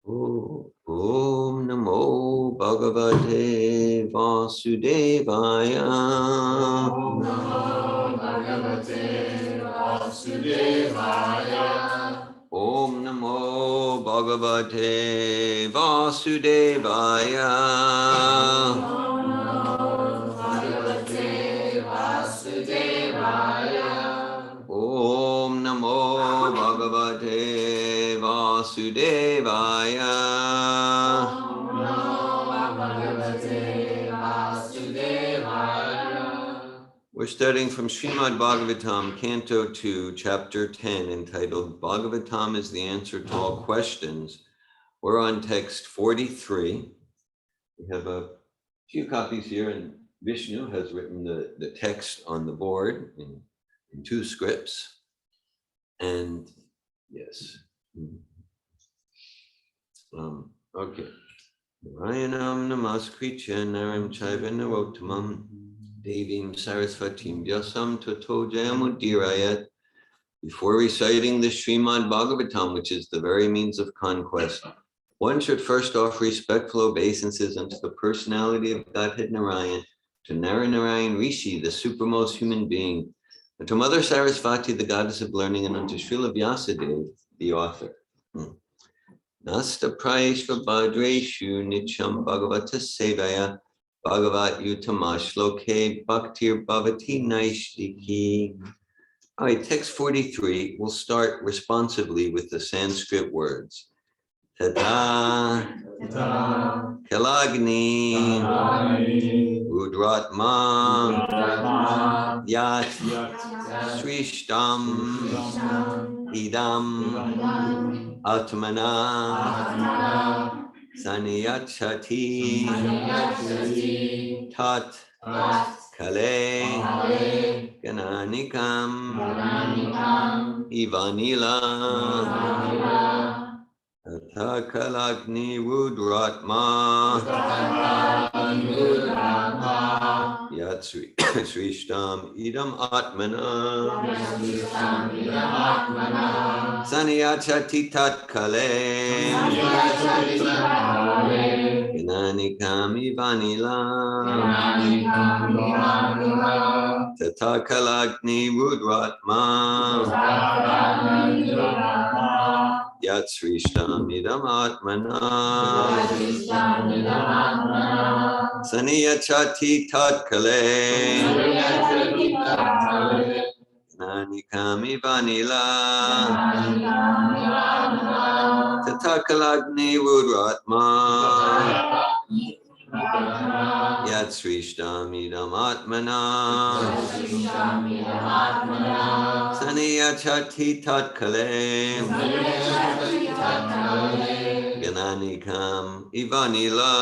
Om Namo Bhagavate Vasudevaya. Om Namo Bhagavate Vasudevaya. Om Namo Bhagavate Vasudevaya. Om Namo Bhagavate Vasudevaya. Om Namo Bhagavate Vasudevaya. Om Namo Bhagavate Vasudevaya. We're studying from Srimad Bhagavatam, Canto 2, Chapter 10, entitled Bhagavatam is the Answer to All Questions. We're on text 43. We have a few copies here, and Vishnu has written the text on the board in two scripts. And yes. Okay. Narayanam namaskritya naram chaiva narottamam devim sarasvatim vyasam tato jayamudirayat. Before reciting the Srimad Bhagavatam, which is the very means of conquest, one should first offer respectful obeisances unto the personality of Godhead Narayan, to Narayan Rishi, the supremose human being, and to Mother Sarasvati, the goddess of learning, and unto Srila Vyasadeva, the author. Nasta Praishva Bhadreshu Nityam Bhagavata Sevaya Bhagavat Utamash Loke Bhaktir Bhavati Naishtiki. All right, text 43, we'll start responsively with the Sanskrit words. Tata Kalagni Rudratma Yat Srishtam Idam Atmana Saniyachati Tat Kale Gananikam Ivanila Takalagni Rudratma Yat Srishtam Idam Atmana Saniyachati Tat Kale Gananikam Ivanila Takalagni Rudratma Yat Srishtam Idam Atmana Saniyachati Tat Kale Nanikam Ivanila Takalagni Rudratma Yat Srishtam Idam Atmana Saniyachati Tat Kale Gananikam Ivanila.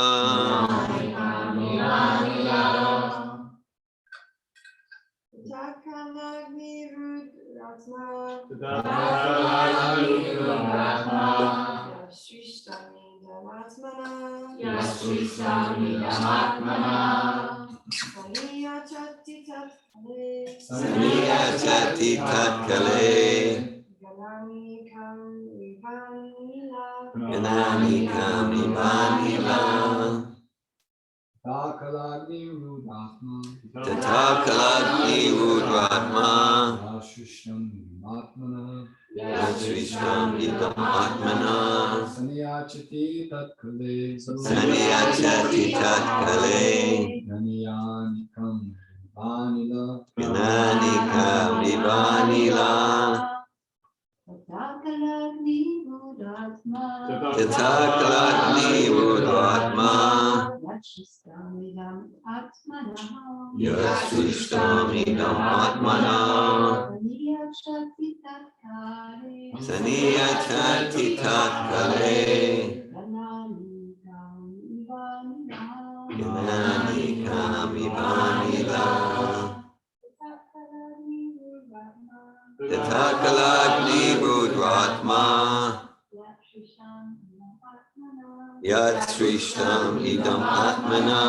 Takalagni Rudratma Yasrishtami Damatmana Saniyachati Tatkale Gananikam Ivanila Takalagni Rudratma Yasrishtami Atmana Yasristam Idam Atmana Saniyachati Tatkale Gananikam Ivanila Takalagni Rudratma Yasristam Idam Atmana Saniyachati Tatkale Gananikam Ivanila Takalagni Rudratma Yat Srishtam Idam Atmana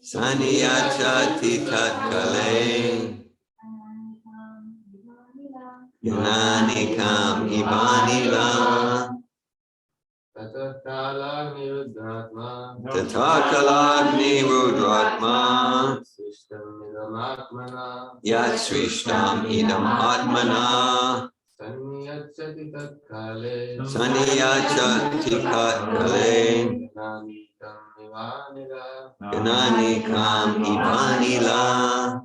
Saniyachati Tatkale Gananikam Ibanila Tatakalagni Rudratma Tatakalagni Rudratma Srishtam Idam Atmana Yat Srishtam Idam Atmana Sanyachati Tatkale Saniyachati Katkale Gananikam Ivanila Gananikam Ibanila.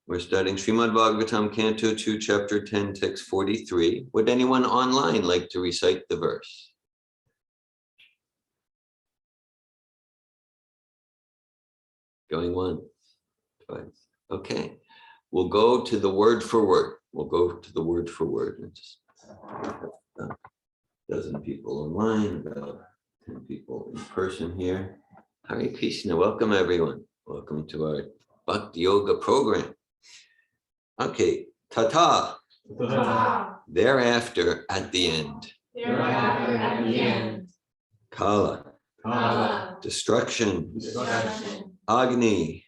We're studying Srimad Bhagavatam, Canto 2, Chapter 10, Text 43. Would anyone online like to recite the verse? Going once, twice. Okay. We'll go to the word for word. We'll go to the word for word. And just a dozen people online, about 10 people in person here. Hare Krishna. Welcome, everyone. Welcome to our Bhakti Yoga program. Okay, tata, thereafter at the end. Kala, destruction. Agni,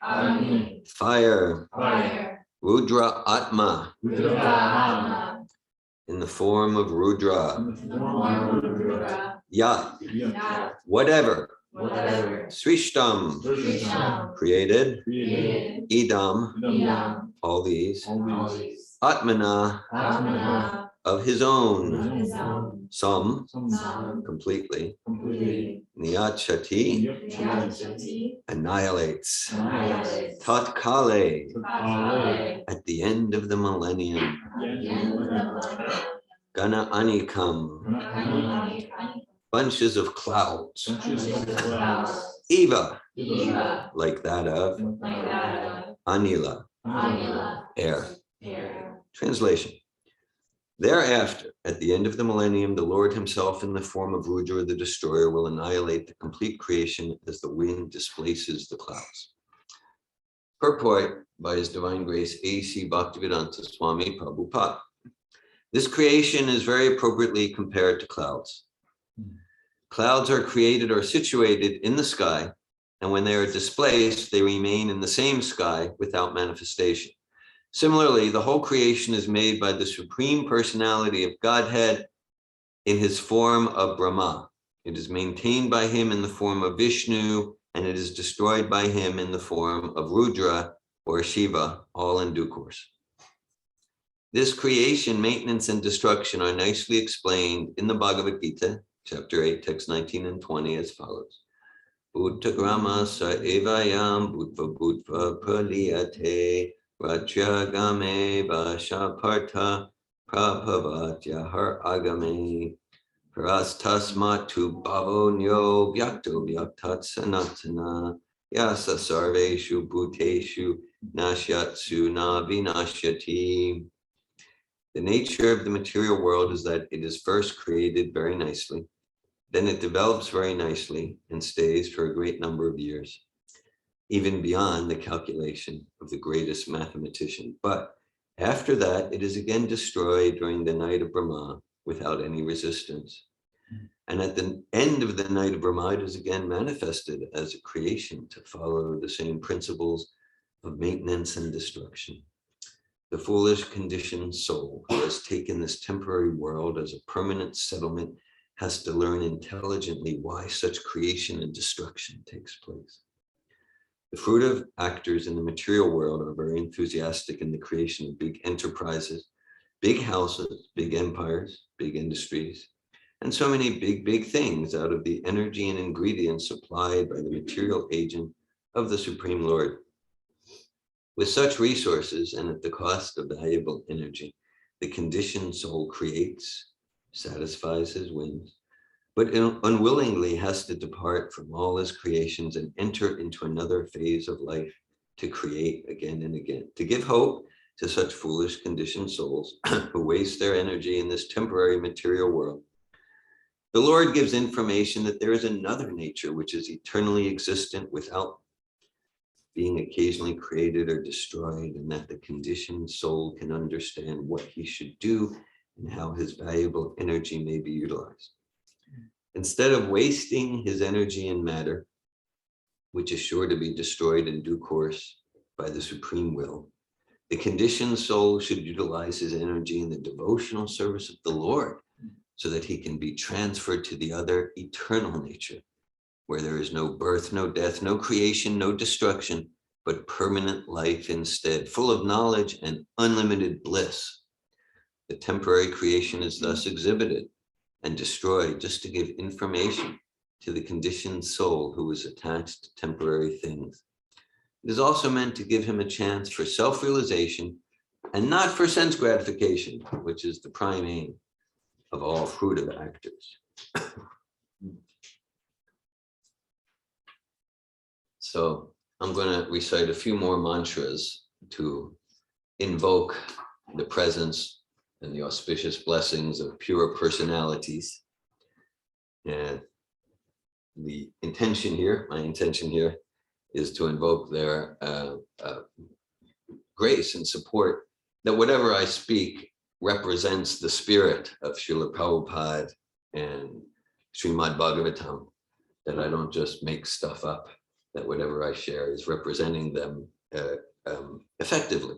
fire. Rudra Atma, in the form of Rudra. Yat, whatever. Srishtam, created. Idam, all these. Atmana, of his own. Some, completely. Niyachati, annihilates. Tatkale, at the end of the millennium. Gana Anikam, bunches of clouds. Eva, like that of. Anila, air. Translation. Thereafter, at the end of the millennium, the Lord himself in the form of Rudra the destroyer will annihilate the complete creation as the wind displaces the clouds. Purport by His Divine Grace A.C. Bhaktivedanta Swami Prabhupada. This creation is very appropriately compared to clouds. Clouds are created or situated in the sky, and when they are displaced, they remain in the same sky without manifestation. Similarly, the whole creation is made by the Supreme Personality of Godhead in his form of Brahma. It is maintained by him in the form of Vishnu, and it is destroyed by him in the form of Rudra or Shiva, all in due course. This creation, maintenance, and destruction are nicely explained in the Bhagavad Gita, chapter 8, text 19 and 20 as follows. Bhuttagrama sa evayam bhutva bhutva praliyate Rajyagame Vashapartha Prabhavatya Har Agame Parastasmatu Bhavonyo Vyakto Vyaktat Sanatana Yasa Sarveshu Bhuteshu Nashyatsu Na Vinashyati. The nature of the material world is that it is first created very nicely, then it develops very nicely and stays for a great number of years, even beyond the calculation of the greatest mathematician. But after that, it is again destroyed during the night of Brahma without any resistance. And at the end of the night of Brahma, it is again manifested as a creation to follow the same principles of maintenance and destruction. The foolish conditioned soul who has taken this temporary world as a permanent settlement has to learn intelligently why such creation and destruction takes place. The fruit of actors in the material world are very enthusiastic in the creation of big enterprises, big houses, big empires, big industries, and so many big things out of the energy and ingredients supplied by the material agent of the Supreme Lord. With such resources and at the cost of valuable energy, the conditioned soul creates, satisfies his whims, but unwillingly has to depart from all his creations and enter into another phase of life to create again and again, to give hope to such foolish conditioned souls who waste their energy in this temporary material world. The Lord gives information that there is another nature which is eternally existent without being occasionally created or destroyed, and that the conditioned soul can understand what he should do and how his valuable energy may be utilized. Instead of wasting his energy in matter, which is sure to be destroyed in due course by the supreme will, The conditioned soul should utilize his energy in the devotional service of the Lord so that he can be transferred to the other eternal nature, where there is no birth, no death, no creation, no destruction, but permanent life instead, full of knowledge and unlimited bliss. The temporary creation is thus exhibited and destroyed just to give information to the conditioned soul who is attached to temporary things. It is also meant to give him a chance for self-realization and not for sense gratification, which is the prime aim of all fruitive actors. So I'm going to recite a few more mantras to invoke the presence and the auspicious blessings of pure personalities. And the intention here, my intention here, is to invoke their grace and support, that whatever I speak represents the spirit of Srila Prabhupada and Srimad Bhagavatam, that I don't just make stuff up, that whatever I share is representing them effectively.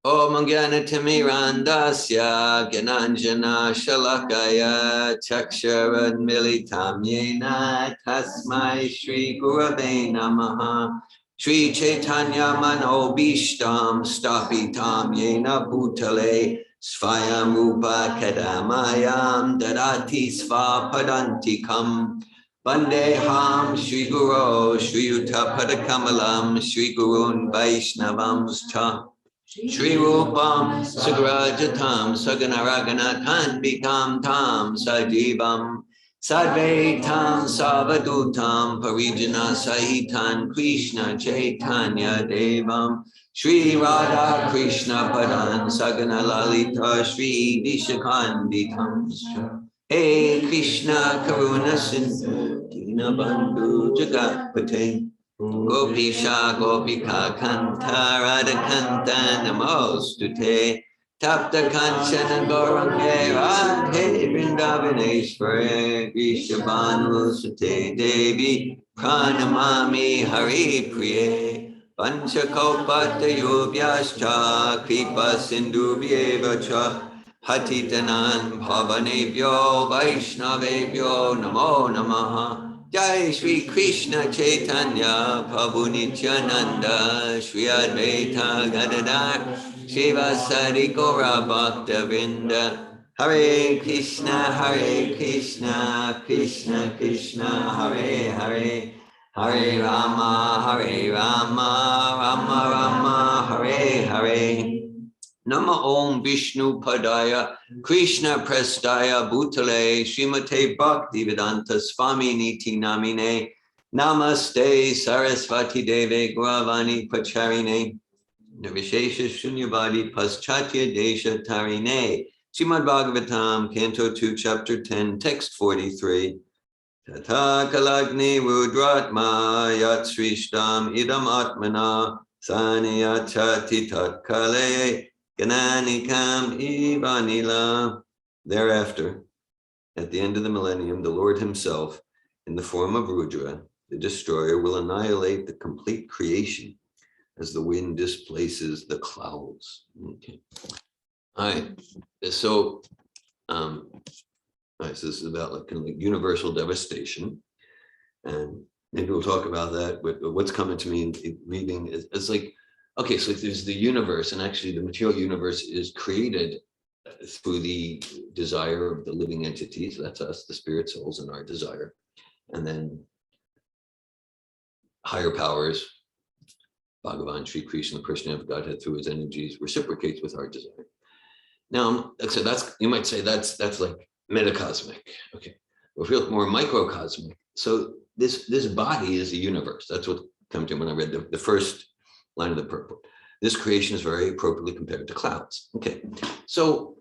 Om Jnanatirmirandasya Gyananjana Shalakaya Chaksharan Militam Yena Tasmai Shri Gurave Namaha Shri Chaitanya Manobishtam Stapitam Yena Bhutale Svayam Rupa Kadamayam Dadati Sva Padantikam Vandeham Shri Guru Shri Yuta Padakamalam Shri Gurun Vaishnavamscha Shri Rupam Sagrajatam Saganaraganatam Bikam Tam Sajivam Sadvaitam Savadutam Parijana Sahitan Krishna Chaitanya Devam Shri Radha Krishna Padan Sagana Lalita Shri Vishakanditam Hey Krishna Karuna Sindhu Dinabandhu Jagatpate Gopisha Gopika Kanta Radhakanta Namostute Tapta Kanchana Gaurange Radhe Vrindavaneshware Vishabhanu Sute Devi Pranamami Hari Priye Panchakalpata Yubhyascha Kripa Sindhu Vyevacha Hatitanan Bhavanebhyo Vaishnavebhyo Namo Namaha Jai Shri Krishna Chaitanya Prabhu Nityananda Shri Advaita Gadadhar Shivasari Gaura Bhakta Vrinda Hare Krishna Krishna Krishna Hare Hare Hare Rama Rama Rama Hare Hare Nama Om Vishnu Padaya Krishna Prestaya Bhutale Srimate Bhakti Vedanta Swami Niti Namine Namaste Sarasvati Deve Gauravani Pacharine Nirvishesha Shunyavadi Paschatya Desha Tarine Srimad Bhagavatam Canto 2 Chapter 10 Text 43 Tata Kalagni Rudratma Yat Srishtam Idam Atmana Saniyachati Tatkale Gananikam Ivanila. Thereafter, at the end of the millennium, the Lord himself, in the form of Rudra, the destroyer, will annihilate the complete creation as the wind displaces the clouds. Okay. All right. So, so this is about like kind of like universal devastation, and maybe we'll talk about that. But what's coming to me in reading is like, okay, so there's the universe, and actually the material universe is created through the desire of the living entities. That's us, the spirit souls, and our desire. And then higher powers, Bhagavan, Sri Krishna, the person of Godhead through his energies, reciprocates with our desire. Now, so that's, you might say that's like metacosmic. Okay, if we look more microcosmic, so this body is a universe. That's what came to when I read the first line of the purport. This creation is very appropriately compared to clouds. Okay, so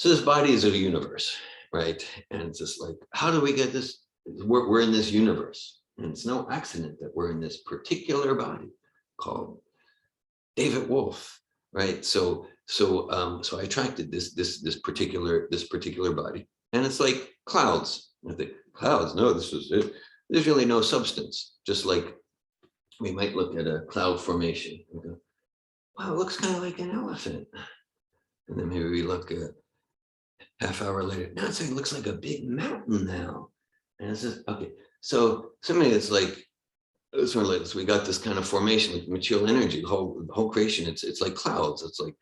this body is a universe, right? And it's just like, how do we get this? We're in this universe, and it's no accident that we're in this particular body called David Wolf, right? So I attracted this particular body, and it's like clouds. I think clouds. No, this is it. There's really no substance. Just like we might look at a cloud formation. Okay? wow, it looks kind of like an elephant. And then maybe we look a half hour later, now it looks like a big mountain now. And it's just, okay. So something it's like, sort of like this, we got this kind of formation, like material energy, the whole creation, it's like clouds. It's like,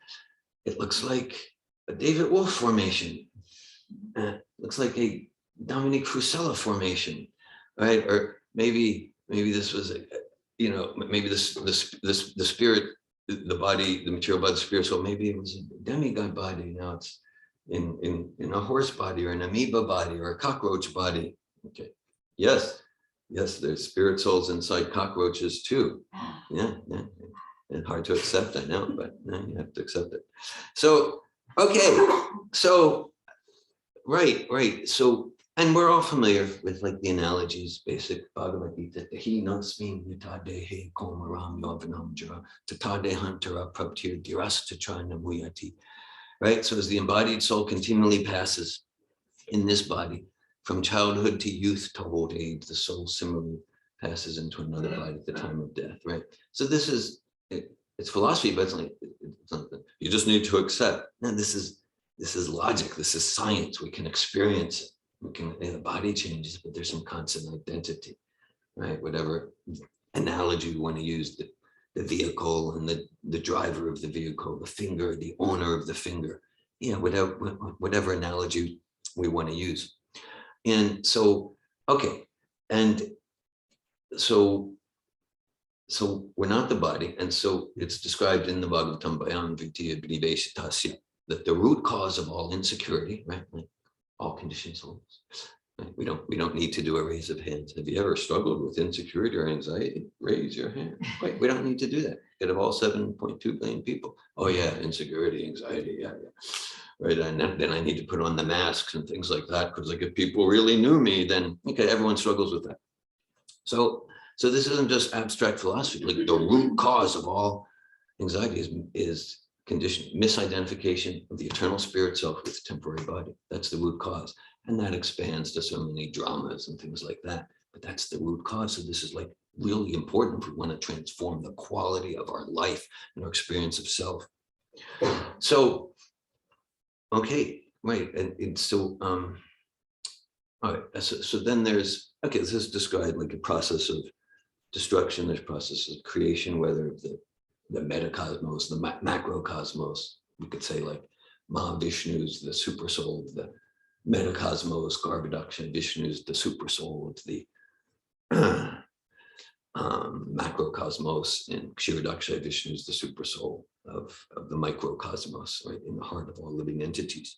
it looks like a David Wolf formation. Looks like a Dominique Fusella formation, right? Or maybe this was, maybe the spirit, the body, the material body, the spirit. So maybe it was a demigod body. Now it's in a horse body or an amoeba body or a cockroach body. Okay. Yes, there's spirit souls inside cockroaches too. Yeah. And hard to accept, I know, but you have to accept it. So, okay, so, right. So, and we're all familiar with like the analogies, basic Bhagavad Gita, he nasmin yatadehe komaram yovanam jara, tatade hantara prabtir dirastatra namuyati. Right, so as the embodied soul continually passes in this body, from childhood to youth to old age, the soul similarly passes into another body at the time of death, right? So this is, it's philosophy, but it's something you just need to accept. No, this is logic, this is science, we can experience it. The body changes, but there's some constant identity, right? Whatever analogy you want to use, the vehicle and the driver of the vehicle, the finger, the owner of the finger, whatever analogy we want to use. And so, okay, and so we're not the body, and so it's described in the Bhagavatam Bhayam Vidya Bhidiveshitasya that the root cause of all insecurity, right, like all conditioned souls, right? We don't need to do a raise of hands. Have you ever struggled with insecurity or anxiety? Raise your hand. Right, we don't need to do that. Out of all 7.2 billion people, oh yeah, insecurity, anxiety, yeah. Right, and then I need to put on the masks and things like that, because like if people really knew me, then okay, everyone struggles with that. So this isn't just abstract philosophy. Like the root cause of all anxiety is condition, misidentification of the eternal spirit self with the temporary body. That's the root cause, and that expands to so many dramas and things like that. But that's the root cause. So this is like really important if we want to transform the quality of our life and our experience of self. So. Okay, right, and so, all right, so then there's, okay, this is described like a process of destruction, there's process of creation, whether the metacosmos, the macrocosmos, we could say like Mahavishnu's the super soul of the metacosmos, Garbhodaksha, Vishnu's the super soul of the macrocosmos, and Kshirodaksha, Vishnu's the super soul of the microcosmos, right, in the heart of all living entities.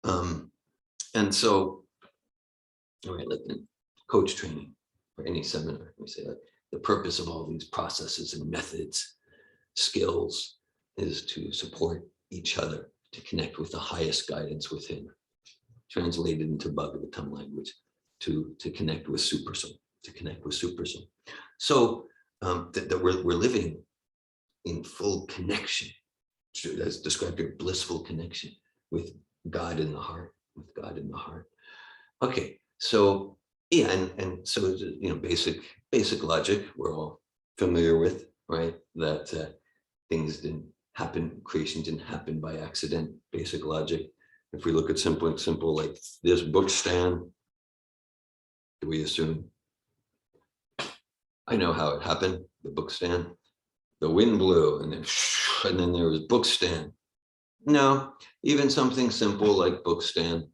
And so, all right, like in coach training or any seminar, we say like the purpose of all these processes and methods, skills, is to support each other, to connect with the highest guidance within, translated into Bhagavatam language, to connect with super soul, to connect with super soul. So that we're living in full connection, as described here, blissful connection with God in the heart, with God in the heart. Okay, so yeah, and so basic logic we're all familiar with, right? That things didn't happen, creation didn't happen by accident. Basic logic. If we look at simple like this book stand, do we assume? I know how it happened. The book stand, the wind blew, and then there was book stand. No, even something simple like book stand.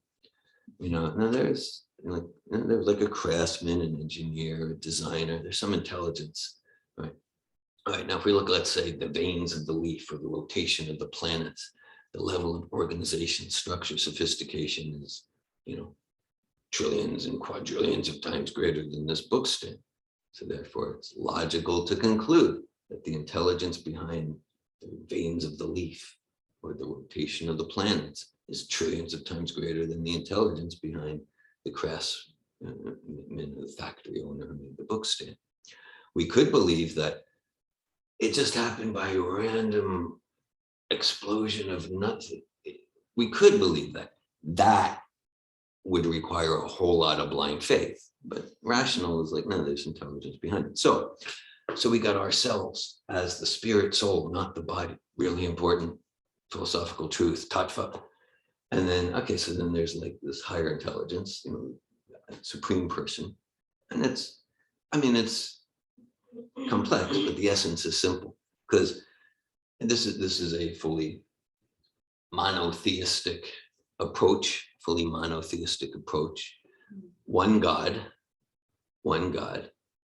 Now there's like a craftsman, an engineer, a designer. There's some intelligence, right? All right. Now, if we look, let's say, the veins of the leaf or the rotation of the planets, the level of organization, structure, sophistication is, trillions and quadrillions of times greater than this book stand. So therefore, it's logical to conclude that the intelligence behind the veins of the leaf or the rotation of the planets is trillions of times greater than the intelligence behind the craftsman, the factory owner who made the book stand. We could believe that it just happened by a random explosion of nothing. We could believe that would require a whole lot of blind faith, but rational is like, no, there's intelligence behind it. So So we got ourselves as the spirit soul, not the body. Really important philosophical truth, tattva. And then, okay, so then there's like this higher intelligence, you know, supreme person. And it's complex, but the essence is simple. Because this is a fully monotheistic approach, one God,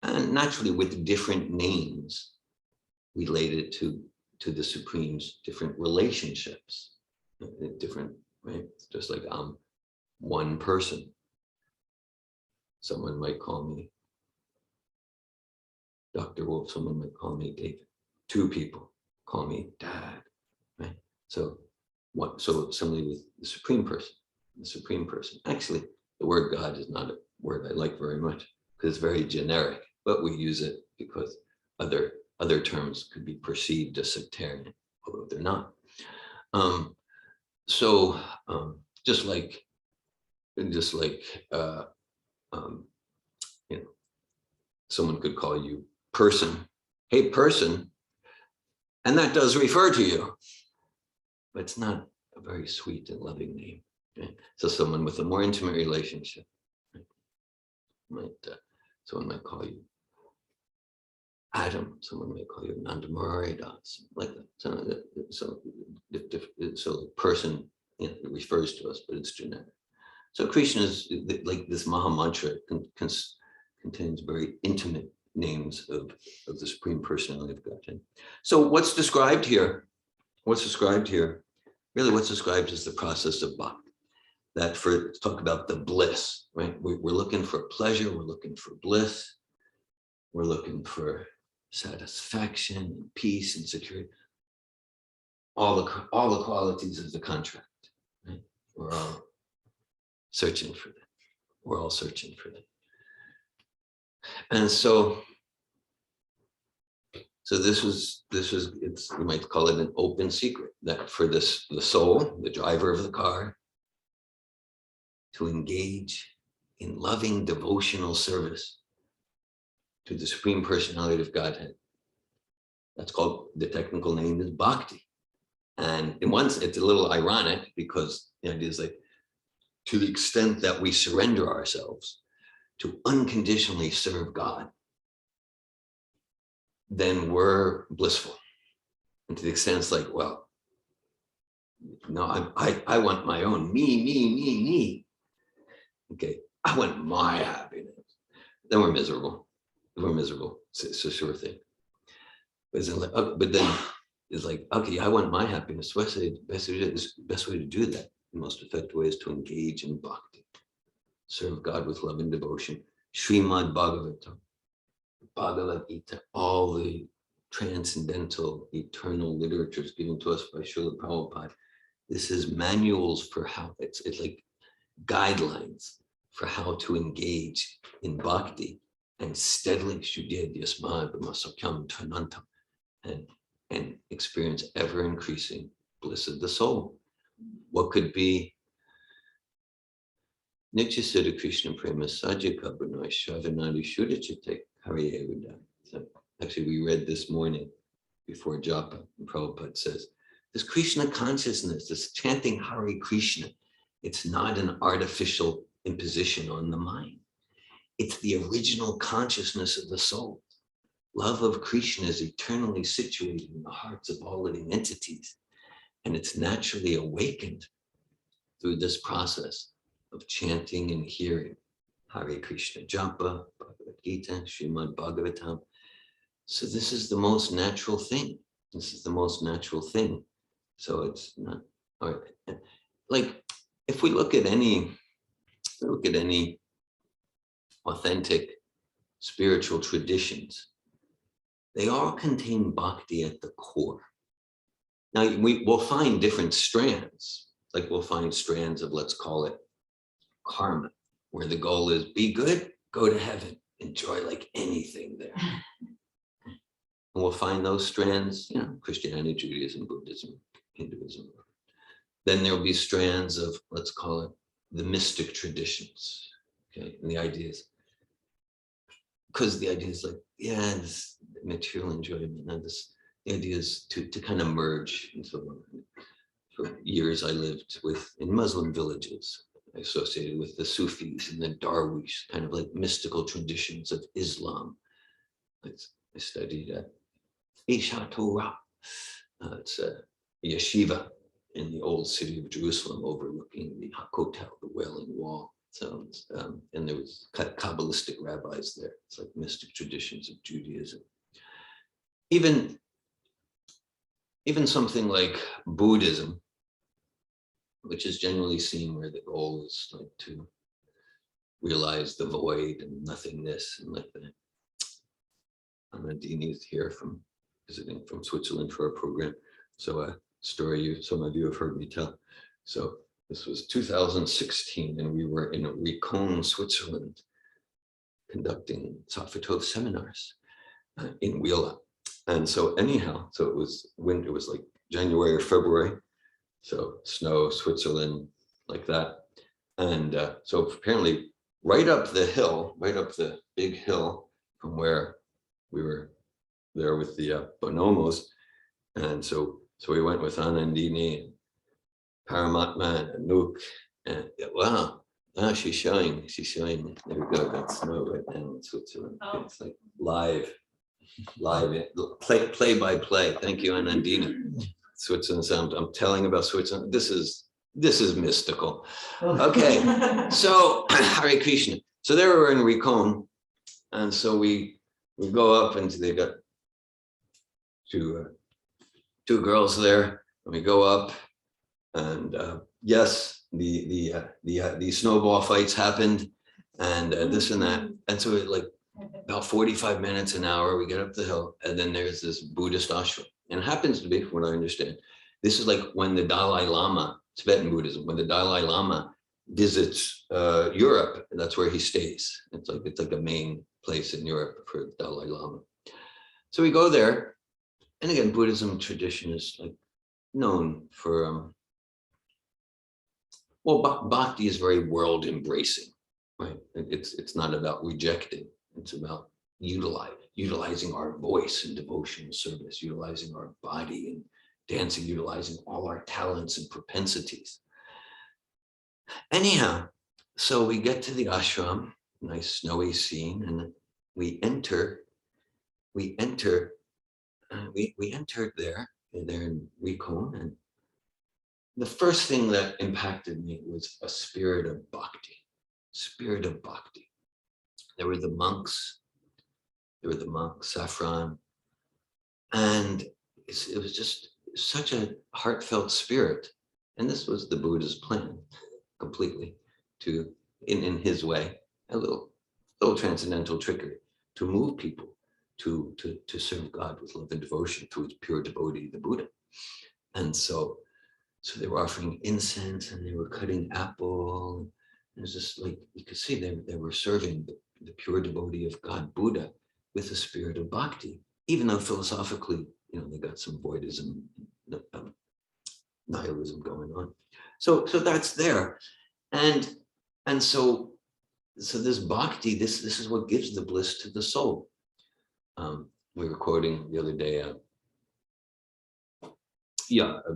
and naturally with different names related to the Supreme's different relationships, different, right? Just like I'm one person. Someone might call me Dr. Wolf, someone might call me David. Two people call me Dad, right? So somebody with the Supreme Person. Actually, the word God is not a word I like very much because it's very generic, but we use it because other terms could be perceived as sectarian, although they're not. Just like you know, someone could call you person, hey person, and that does refer to you, but it's not a very sweet and loving name. Right? So someone with a more intimate relationship, right? Someone might call you Adam, someone may call you Nandamaridas, like that. So the person, you know, refers to us, but it's generic. So Krishna is like this Maha Mantra contains very intimate names of the Supreme Personality of Godhead. So what's described here? Really, what's described is the process of bhakti. Let's talk about the bliss, right? We're looking for pleasure, we're looking for bliss, we're looking for satisfaction and peace and security. All the qualities of the contract, right? We're all searching for that. And so this was you might call it an open secret that for the soul, the driver of the car, to engage in loving devotional service to the Supreme Personality of Godhead. That's called, the technical name is Bhakti. And in one sense, it's a little ironic because the idea is like, to the extent that we surrender ourselves to unconditionally serve God, then we're blissful. And to the extent it's like, well, no, I want my own me. Okay, I want my happiness. Then we're miserable. It's a sure thing. But then it's like, okay, I want my happiness. The best way to do that, the most effective way, is to engage in bhakti. Serve God with love and devotion. Srimad Bhagavatam, Bhagavad Gita, all the transcendental, eternal literatures given to us by Srila Prabhupada. This is manuals for how, it's like guidelines for how to engage in bhakti and steadily and experience ever increasing bliss of the soul. What could be Nitya Siddha Krishna Prema Sajika Banoy Shavanadi Shuddhachite Hariyevada. So actually, we read this morning before Japa, and Prabhupada says, this Krishna consciousness, this chanting Hare Krishna, it's not an artificial imposition on the mind. It's the original consciousness of the soul. Love of Krishna is eternally situated in the hearts of all living entities, and it's naturally awakened through this process of chanting and hearing Hare Krishna Japa, Bhagavad Gita, Srimad Bhagavatam. So this is the most natural thing. So it's not, all right. Like if we look at any authentic spiritual traditions, they all contain bhakti at the core. Now we'll find different strands, like we'll find strands of, let's call it karma, where the goal is be good, go to heaven, enjoy like anything there. And we'll find those strands, you know, Christianity, Judaism, Buddhism, Hinduism. Then there'll be strands of, let's call it the mystic traditions. Okay, and the idea is, because the idea is like, yeah, this material enjoyment, and this, the idea is to kind of merge. And so for years I lived in Muslim villages associated with the Sufis and the Darwish, kind of like mystical traditions of Islam. I studied at Isha Torah. It's a yeshiva in the old city of Jerusalem overlooking the Hakotel, the Wailing Wall. So, and there was Kabbalistic rabbis there. It's like mystic traditions of Judaism. Even something like Buddhism, which is generally seen where the goal is like to realize the void and nothingness and like that. Dini is here visiting from Switzerland for a program. So a story some of you have heard me tell. So this was 2016, and we were in Ricon, Switzerland, conducting Sattva Trap seminars in Wheeler. And so anyhow, so it was like January or February. So snow, Switzerland, like that. And so apparently right up the big hill from where we were there with the bonobos. And so we went with Anandini and Paramatma and Anouk, and wow, she's showing. There we go, got snow right now in Switzerland. Oh. It's like live, play by play. Thank you, Anandina. Switzerland sound. I'm telling about Switzerland. This is mystical. Okay, so Hare Krishna. So there we were in Ricon, and so we go up, and they got two girls there, and we go up, and yes, the snowball fights happened, and this and that, and so it, like about 45 minutes an hour, we get up the hill, and then there's this Buddhist ashram, and it happens to be, from what I understand, this is like when the Dalai Lama, Tibetan Buddhism, when the Dalai Lama visits Europe, and that's where he stays. It's like a main place in Europe for the Dalai Lama. So we go there, and again, Buddhism tradition is like known for, well, Bhakti is very world embracing, right? It's not about rejecting, it's about utilizing our voice in devotional service, utilizing our body and dancing, utilizing all our talents and propensities. Anyhow, so we get to the ashram, nice snowy scene, and we entered there in Ricon, and the first thing that impacted me was a spirit of bhakti. There were the monks, Saffron, and it was just such a heartfelt spirit. And this was the Buddha's plan, completely, to, in his way, a little transcendental trickery, to move people to serve God with love and devotion to his pure devotee, the Buddha. And so they were offering incense, and they were cutting apple. It was just like, you could see they were serving the pure devotee of God, Buddha, with a spirit of bhakti, even though philosophically, they got some voidism, nihilism going on. So that's there. And so this bhakti, this is what gives the bliss to the soul. We were quoting the other day,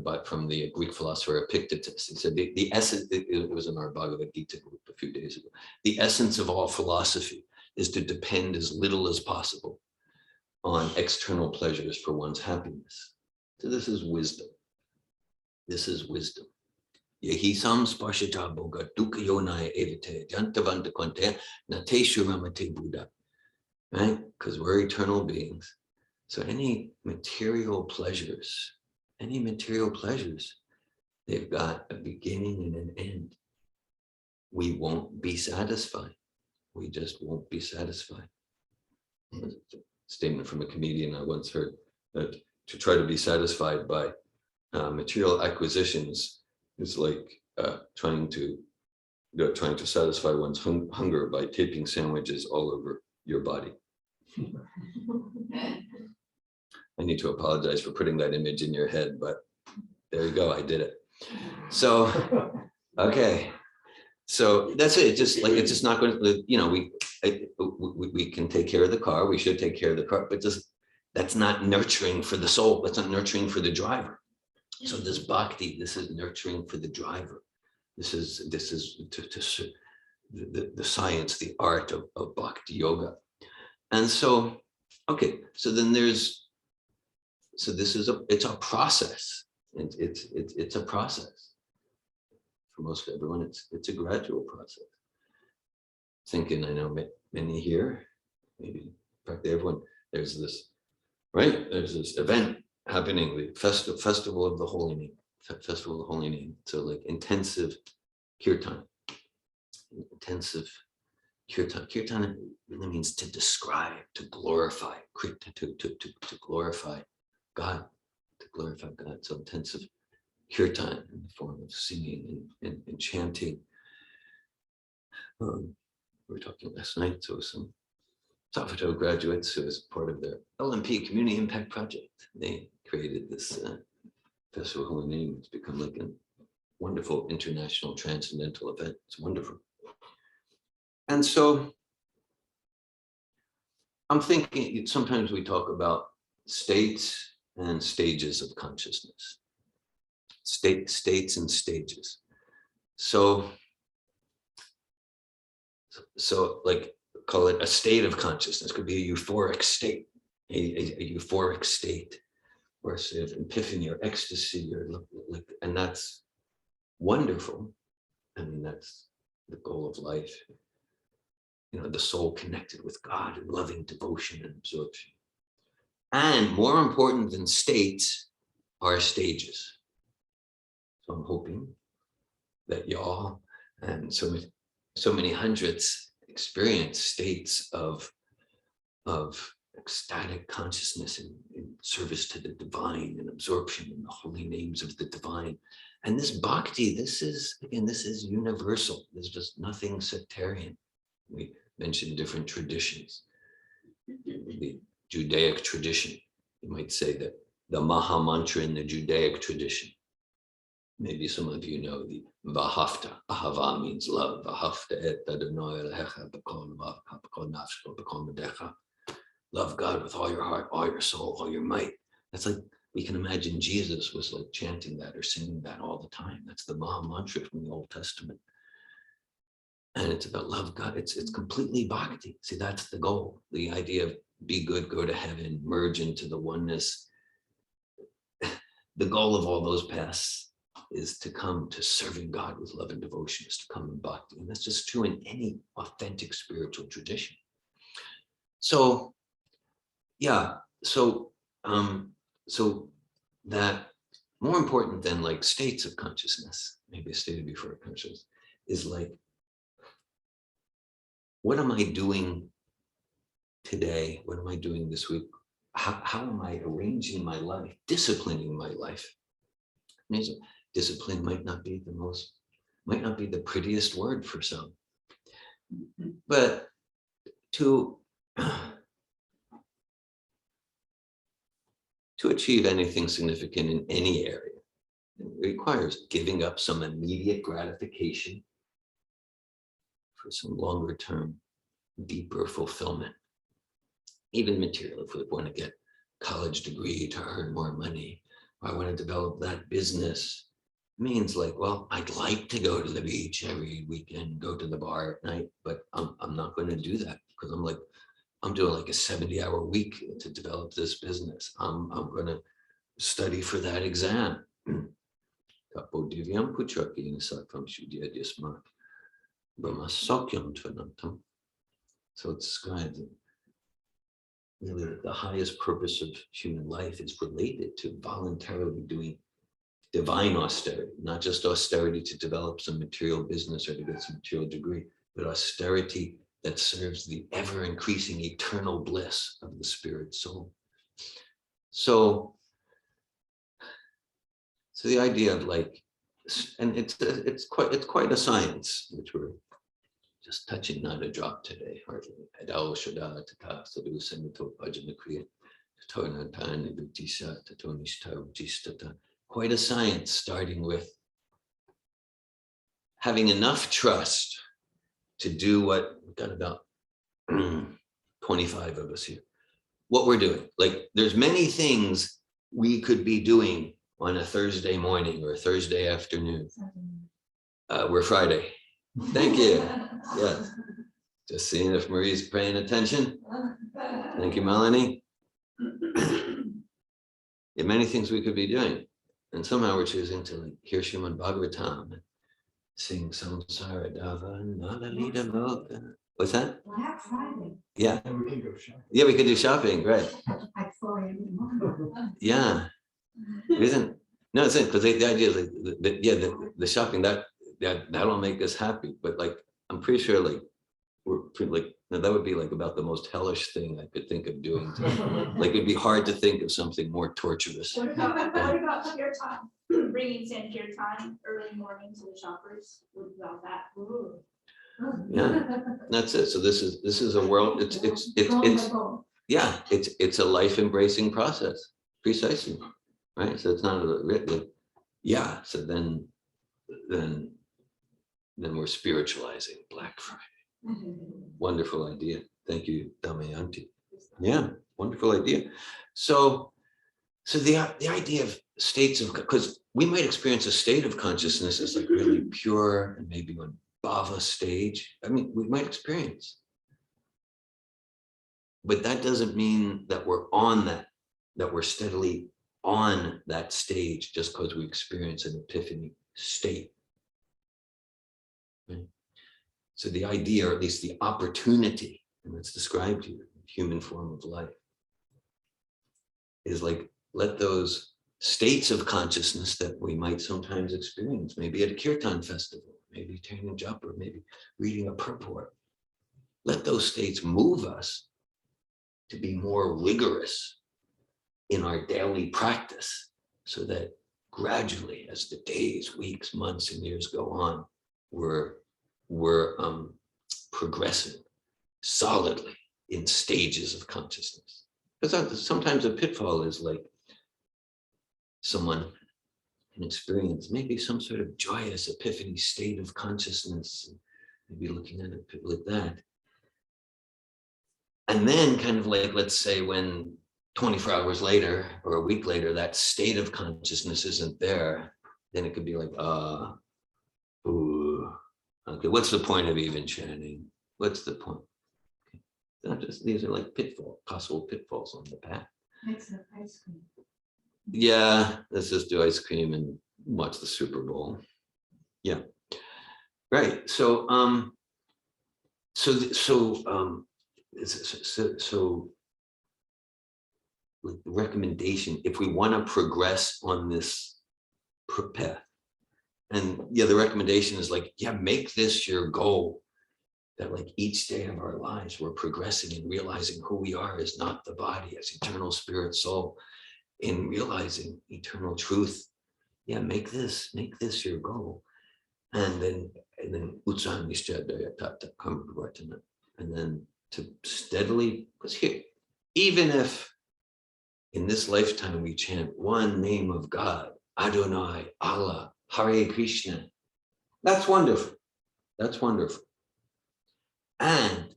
but from the Greek philosopher Epictetus. He said the essence, it was in our Bhagavad Gita group a few days ago, the essence of all philosophy is to depend as little as possible on external pleasures for one's happiness. So this is wisdom. Yehisam spashita boga dukkha yonaya evite jantavanta konte nateshu ramate Buddha. Right? Because we're eternal beings. So any material pleasures, they've got a beginning and an end. We won't be satisfied. We just won't be satisfied. A statement from a comedian I once heard, that to try to be satisfied by material acquisitions is like trying to satisfy one's hunger by taping sandwiches all over your body. I need to apologize for putting that image in your head, but there you go, I did it. So, okay. So that's it. It's just not going to, we can take care of the car. We should take care of the car, but that's not nurturing for the soul. That's not nurturing for the driver. So this bhakti, this is nurturing for the driver. This is the science, the art of bhakti yoga. And so, okay, so then it's a process. It's a process. For most everyone, it's a gradual process. Thinking, I know many here, maybe practically everyone, there's this event happening, the festival of the Holy Name, Festival of the Holy Name. So like intensive kirtan. Kirtan really means to describe, to glorify, to glorify God, So intensive kirtan in the form of singing and chanting. We were talking last night, so some Sattva Trap graduates who was part of their LMP Community Impact Project. They created this Festival of Holy Name. It's become like a wonderful international transcendental event. It's wonderful. And so I'm thinking, sometimes we talk about states and stages of consciousness. States and stages. So like, call it a state of consciousness. Could be a euphoric state, a euphoric state, or a state of epiphany or ecstasy, or like, and that's wonderful. I mean, that's the goal of life. The soul connected with God in loving devotion and absorption. And more important than states are stages. So I'm hoping that y'all and so many hundreds experience states of ecstatic consciousness in service to the divine and absorption in the holy names of the divine. And this bhakti, this is universal. There's just nothing sectarian. We mentioned different traditions. The Judaic tradition, you might say that the Maha Mantra in the Judaic tradition. Maybe some of you know the Vahafta. Ahava means love. Vahafta et Adonai Elohecha b'kol levavcha b'kol nafshcha b'kol medecha. Love God with all your heart, all your soul, all your might. That's like, we can imagine Jesus was like chanting that or singing that all the time. That's the Maha Mantra from the Old Testament. And it's about love God. It's completely bhakti. See, that's the goal. The idea of be good, go to heaven, merge into the oneness. The goal of all those paths is to come to serving God with love and devotion, is to come in bhakti. And that's just true in any authentic spiritual tradition. So, yeah, so that more important than like states of consciousness, maybe a state of euphoric consciousness, is like, what am I doing today? What am I doing this week? How am I arranging my life, disciplining my life? Discipline might not be the prettiest word for some, but to achieve anything significant in any area, it requires giving up some immediate gratification for some longer term, deeper fulfillment. Even material, if we want to get a college degree to earn more money, or I want to develop that business, means like, well, I'd like to go to the beach every weekend, go to the bar at night, but I'm not going to do that because I'm doing like a 70-hour week to develop this business. I'm going to study for that exam. So it's described that really the highest purpose of human life is related to voluntarily doing divine austerity, not just austerity to develop some material business or to get some material degree, but austerity that serves the ever-increasing eternal bliss of the spirit soul. So the idea of like, and it's quite a science, which we're just touching not a drop today, hardly. Quite a science, starting with having enough trust to do what, we've got about 25 of us here. What we're doing, like there's many things we could be doing on a Thursday morning or a Thursday afternoon. We're Friday. Thank you. Yes. Just seeing if Marie's paying attention. Thank you, Melanie. There are many things we could be doing. And somehow we're choosing to like hear Srimad Bhagavatam and sing Samsara Dava Nalalita Loka. What's that? Black Friday. Yeah. And we can go shopping. Yeah, we could do shopping, right? At 4 a.m. in the morning. Yeah. It isn't. No, it's because the idea is like the shopping that'll make us happy. But like I'm pretty sure like we're pretty, like that would be like about the most hellish thing I could think of doing. Like it'd be hard to think of something more torturous. What about your time? Bringing Sankirtan early morning to the shoppers? What about that? Ooh. Yeah, that's it. So this is a world. It's yeah. It's a life embracing process, precisely, right? So it's not a yeah. So then we're spiritualizing Black Friday. Wonderful idea. Thank you, Damayanti. Yeah, wonderful idea. So the idea of states of, because we might experience a state of consciousness as like really pure and maybe on Bhava stage. I mean, we might experience, but that doesn't mean that we're on that we're steadily on that stage just because we experience an epiphany state. Right? So the idea, or at least the opportunity, and it's described here, human form of life, is like, let those states of consciousness that we might sometimes experience, maybe at a kirtan festival, maybe turning a japa, maybe reading a purport, let those states move us to be more rigorous in our daily practice, so that gradually, as the days, weeks, months, and years go on, we're progressing solidly in stages of consciousness. Because sometimes a pitfall is like someone can experience maybe some sort of joyous epiphany state of consciousness, maybe looking at it like that. And then kind of like, let's say when 24 hours later or a week later, that state of consciousness isn't there, then it could be like, ooh, okay, what's the point of even chanting? What's the point? Okay. Not just, these are like possible pitfalls on the path. Mix of ice cream. Yeah, let's just do ice cream and watch the Super Bowl. Yeah, right. So the recommendation, if we want to progress on this path, and yeah, the recommendation is like, yeah, make this your goal, that like each day of our lives we're progressing and realizing who we are as not the body, as eternal spirit soul, in realizing eternal truth. Yeah, make this your goal. And then Utsang Nishchadaya Tata Kamvartana. And then to steadily, because here, even if in this lifetime we chant one name of God, Adonai, Allah, Hare Krishna, that's wonderful. That's wonderful. And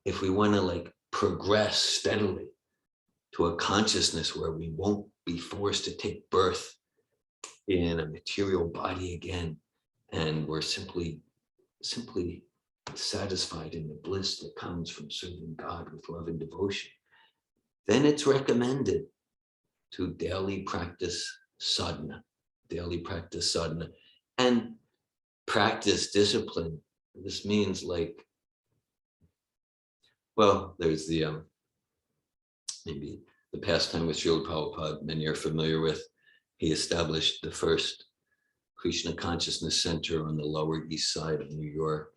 if we want to like progress steadily to a consciousness where we won't be forced to take birth in a material body again, and we're simply satisfied in the bliss that comes from serving God with love and devotion, then it's recommended to daily practice sadhana, and practice discipline. This means like, well, there's the maybe the pastime with Srila Prabhupada, many are familiar with. He established the first Krishna Consciousness Center on the Lower East Side of New York,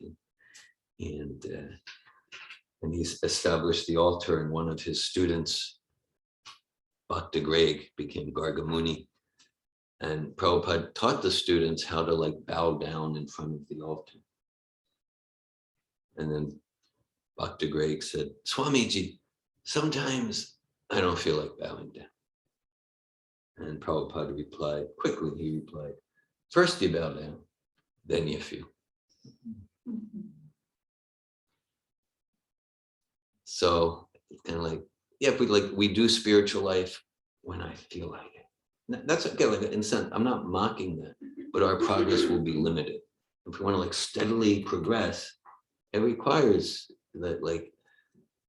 and he's established the altar, and one of his students, Bhakti Greg, became Gargamuni, and Prabhupada taught the students how to like bow down in front of the altar. And then Bhakti Greg said, Swamiji, sometimes I don't feel like bowing down. And Prabhupada replied, he replied, first you bow down, then you feel. So it's kind of like, yeah, if we do spiritual life when I feel like it. That's okay, like in a sense, I'm not mocking that, but our progress will be limited. If we want to like steadily progress, it requires that like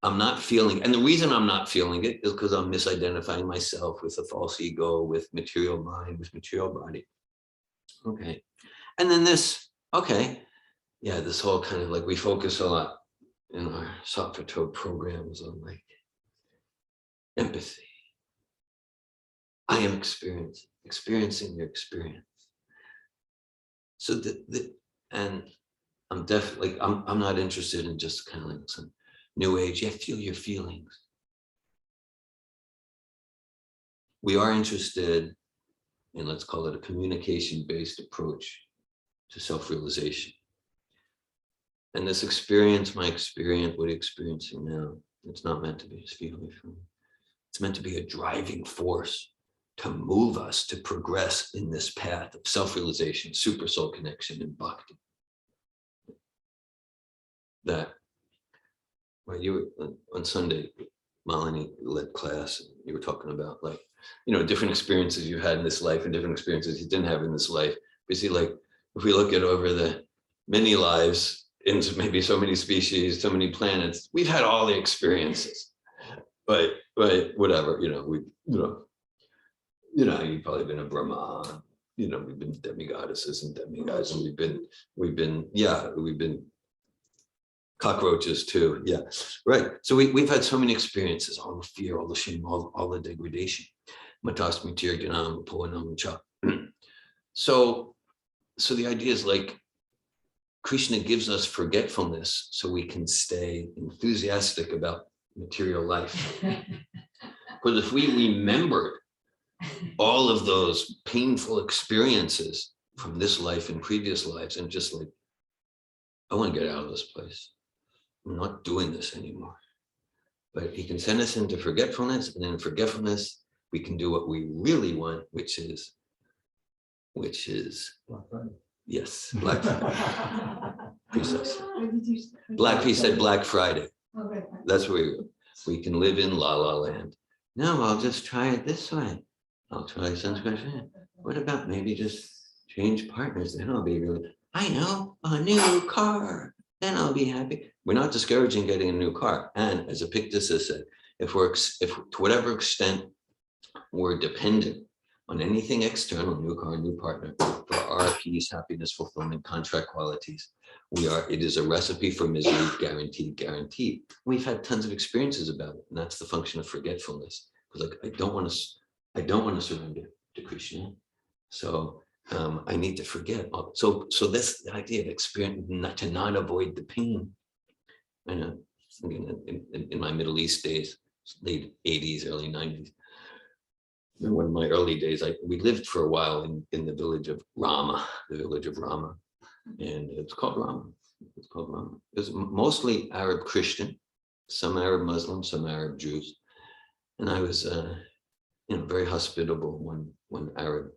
I'm not feeling, and the reason I'm not feeling it is because I'm misidentifying myself with a false ego, with material mind, with material body. Okay. And then this, okay, yeah, this whole kind of like, we focus a lot in our Sattva Trap programs on like empathy. I am experiencing your experience. So and I'm definitely, I'm not interested in just kind of like some new age, yeah, feel your feelings. We are interested in, let's call it a communication-based approach to self-realization. And this experience, my experience, what you're experiencing now, it's not meant to be a feeling. It's meant to be a driving force to move us to progress in this path of self-realization, super soul connection, and bhakti. That, well, you were on Sunday, Malini led class, and you were talking about like, you know, different experiences you had in this life and different experiences you didn't have in this life. We see, like, if we look at over the many lives into maybe so many species, so many planets, we've had all the experiences. But whatever, you know, you've probably been a Brahma, you know, we've been demigoddesses and demigods, and we've been cockroaches too. Yeah, right. So we've had so many experiences, all the fear, all the shame, all the degradation. So the idea is like, Krishna gives us forgetfulness so we can stay enthusiastic about material life. Because if we remembered all of those painful experiences from this life and previous lives, and just like, I want to get out of this place. I'm not doing this anymore. But he can send us into forgetfulness, and in forgetfulness, we can do what we really want, which is Black Friday. Yes, Black Friday. Precisely. Black, he said Black Friday. That's where we can live in La La Land. No, I'll just try it this way. I'll try Sanskrit. What about maybe just change partners? Then I'll be really, I know, a new car. Then I'll be happy. We're not discouraging getting a new car. And as Epictetus has said, if to whatever extent we're dependent on anything external, new car, new partner, for our peace, happiness, fulfillment, contract qualities, it is a recipe for misery, guaranteed. We've had tons of experiences about it, and that's the function of forgetfulness. Because like, I don't want to surrender to Krishna, so I need to forget. So this idea of experience, to not avoid the pain. I know, in my Middle East days, late 80s, early 90s. One of my early days, we lived for a while in the village of Rama, and it's called Rama. It's mostly Arab Christian, some Arab Muslims, some Arab Jews, and I was, very hospitable. One Arab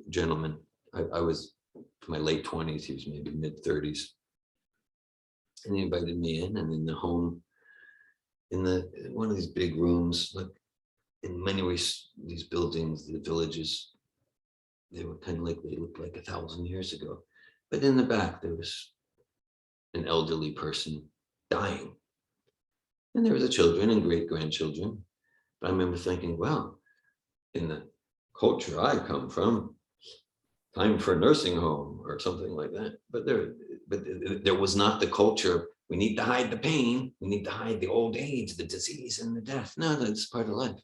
gentleman, I was in my late 20s, he was maybe mid 30s, and he invited me in, and in the home, in one of these big rooms, like. In many ways, these buildings, the villages, they were kind of like, they looked like 1,000 years ago. But in the back, there was an elderly person dying. And there was the children and great-grandchildren. But I remember thinking, well, in the culture I come from, time for a nursing home or something like that. But there was not the culture, we need to hide the pain, we need to hide the old age, the disease, and the death. No, that's part of life.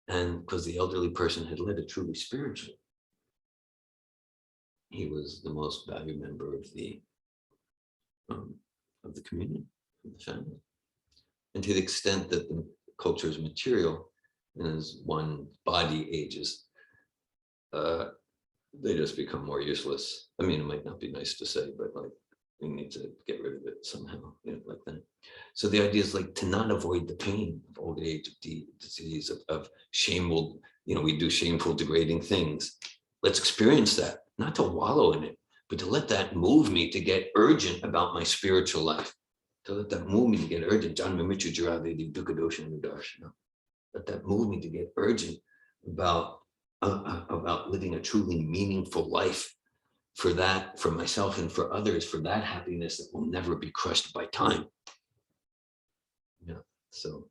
And because the elderly person had led it truly spiritual, he was the most valued member of the community, of the family. And to the extent that the culture is material, and as one body ages, they just become more useless. I mean, it might not be nice to say, but like, we need to get rid of it somehow, like that. So the idea is like to not avoid the pain of old age, of disease, of shameful, we do shameful, degrading things. Let's experience that, not to wallow in it, but to let that move me to get urgent about my spiritual life. to let that move me to get urgent. Let that move me to get urgent about living a truly meaningful life for that, for myself and for others, for that happiness that will never be crushed by time. Yeah. So,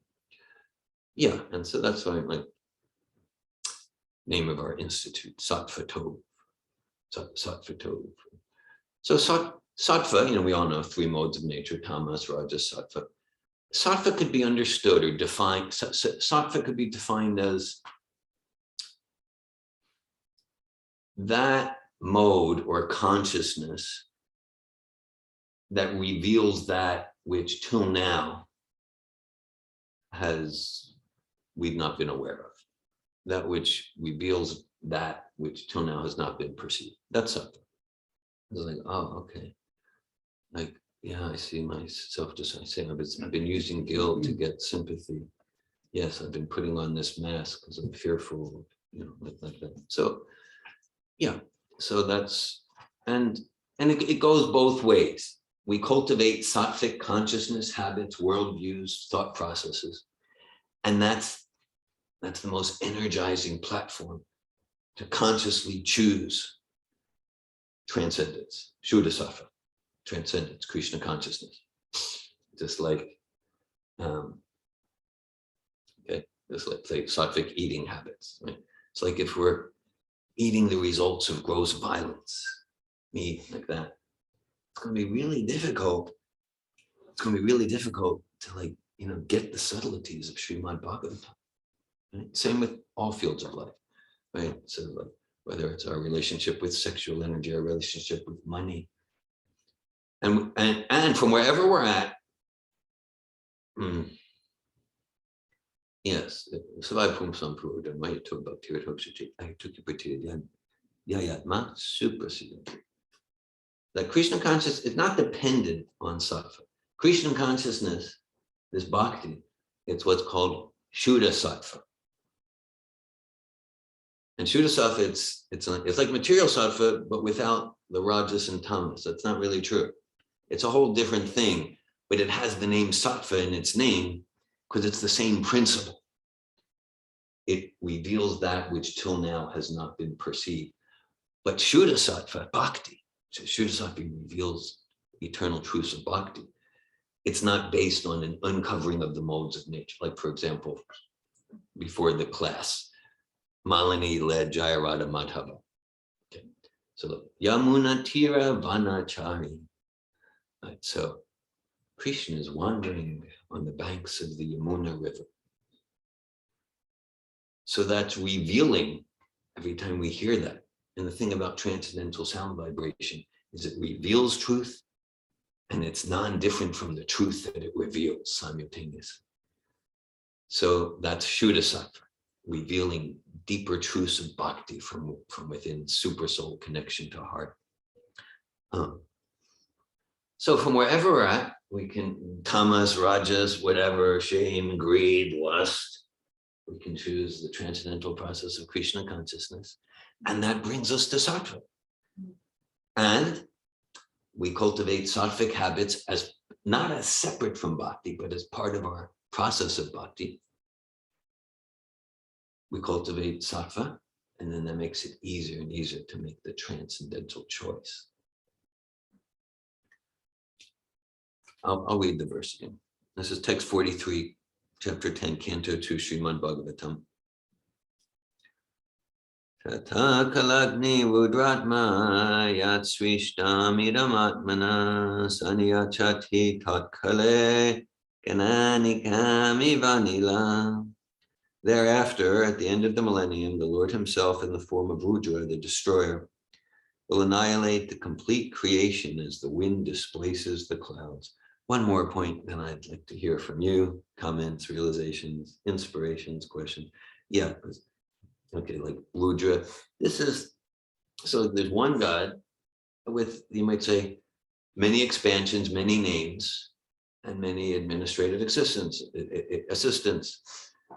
yeah, and so that's why my name of our institute, Sattva Trap. Sattva Trap. So Sattva, we all know 3 modes of nature: tamas, rajas, sattva. Sattva could be understood or defined. Sattva could be defined as that mode or consciousness that reveals that which till now we've not been aware of. That which reveals that which till now has not been perceived. That's Sattva. It's like, oh, okay. Like, yeah, I see myself just saying I've been using guilt to get sympathy. Yes, I've been putting on this mask because I'm fearful, like that. So, yeah, so that's, and it goes both ways. We cultivate sattvic consciousness, habits, worldviews, thought processes, and that's the most energizing platform to consciously choose transcendence, Shuddha Sattva, transcendence, Krishna consciousness. Just like, just like say sattvic eating habits, right? It's like if we're eating the results of gross violence, meat like that, it's going to be really difficult. It's going to be really difficult to get the subtleties of Srimad Bhagavatam. Right? Same with all fields of life, right? So like whether it's our relationship with sexual energy, our relationship with money, and from wherever we're at, yes, that Krishna consciousness is not dependent on sattva. Krishna consciousness, this bhakti, it's what's called Shuddha Sattva. And Shuddha Sattva, it's like material sattva, but without the rajas and tamas. That's not really true. It's a whole different thing, but it has the name sattva in its name because it's the same principle. It reveals that which till now has not been perceived. But Shuddha Sattva, bhakti, so Shuddha Sattva reveals eternal truths of bhakti. It's not based on an uncovering of the modes of nature. Like, for example, before the class, Malini led Jayarada Madhava. Okay. So Yamuna Tira Vanachari. Right. So Krishna is wandering on the banks of the Yamuna River. So that's revealing every time we hear that. And the thing about transcendental sound vibration is it reveals truth and it's non-different from the truth that it reveals simultaneously. So that's Shuddha Sattva, revealing deeper truths of bhakti from within, super soul connection to heart. So from wherever we're at, we can tamas, rajas, whatever, shame, greed, lust, we can choose the transcendental process of Krishna consciousness. And that brings us to sattva. And we cultivate sattvic habits as not as separate from bhakti, but as part of our process of bhakti. We cultivate sattva, and then that makes it easier and easier to make the transcendental choice. I'll read the verse again. This is text 43, chapter 10, canto 2, Srimad Bhagavatam. Tata kalagni vudratma yat swishtam idamatmana sanyachati tatkale kananikami vanila. Thereafter, at the end of the millennium, the Lord himself, in the form of Rudra, the destroyer, will annihilate the complete creation as the wind displaces the clouds. One more point, then I'd like to hear from you. Comments, realizations, inspirations, questions. Yeah, okay, like Rudra. This is, so there's one God with, you might say, many expansions, many names, and many administrative assistants.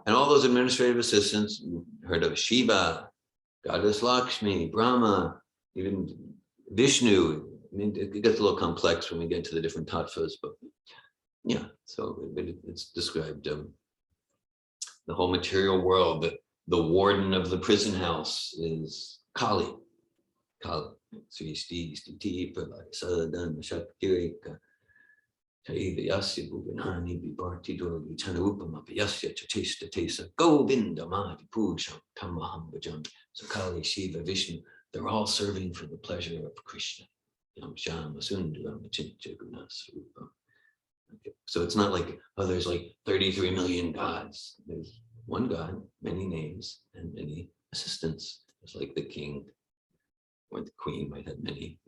And all those administrative assistants, you heard of Shiva, Goddess Lakshmi, Brahma, even Vishnu. I mean, it gets a little complex when we get to the different tattvas, but Yeah, so it's described the whole material world, that the warden of the prison house is Kali. Kali. Sristi, Stiti, Pralaya, Sadan, Shaktirika, Taivayasya, Bhuvanani, Vibharti, Dorgi, Tanarupama, Vyasya, Chatista, Tesa, Govinda, Mahadi, Pusham, Tamaham, Bhajam. So Kali, Shiva, Vishnu, they're all serving for the pleasure of Krishna. Yam Shama, Sundaram, Chincha, Gunasarupam. Okay. So it's not like, oh, there's like 33 million gods. There's one God, many names, and many assistants. It's like the king or the queen might have many,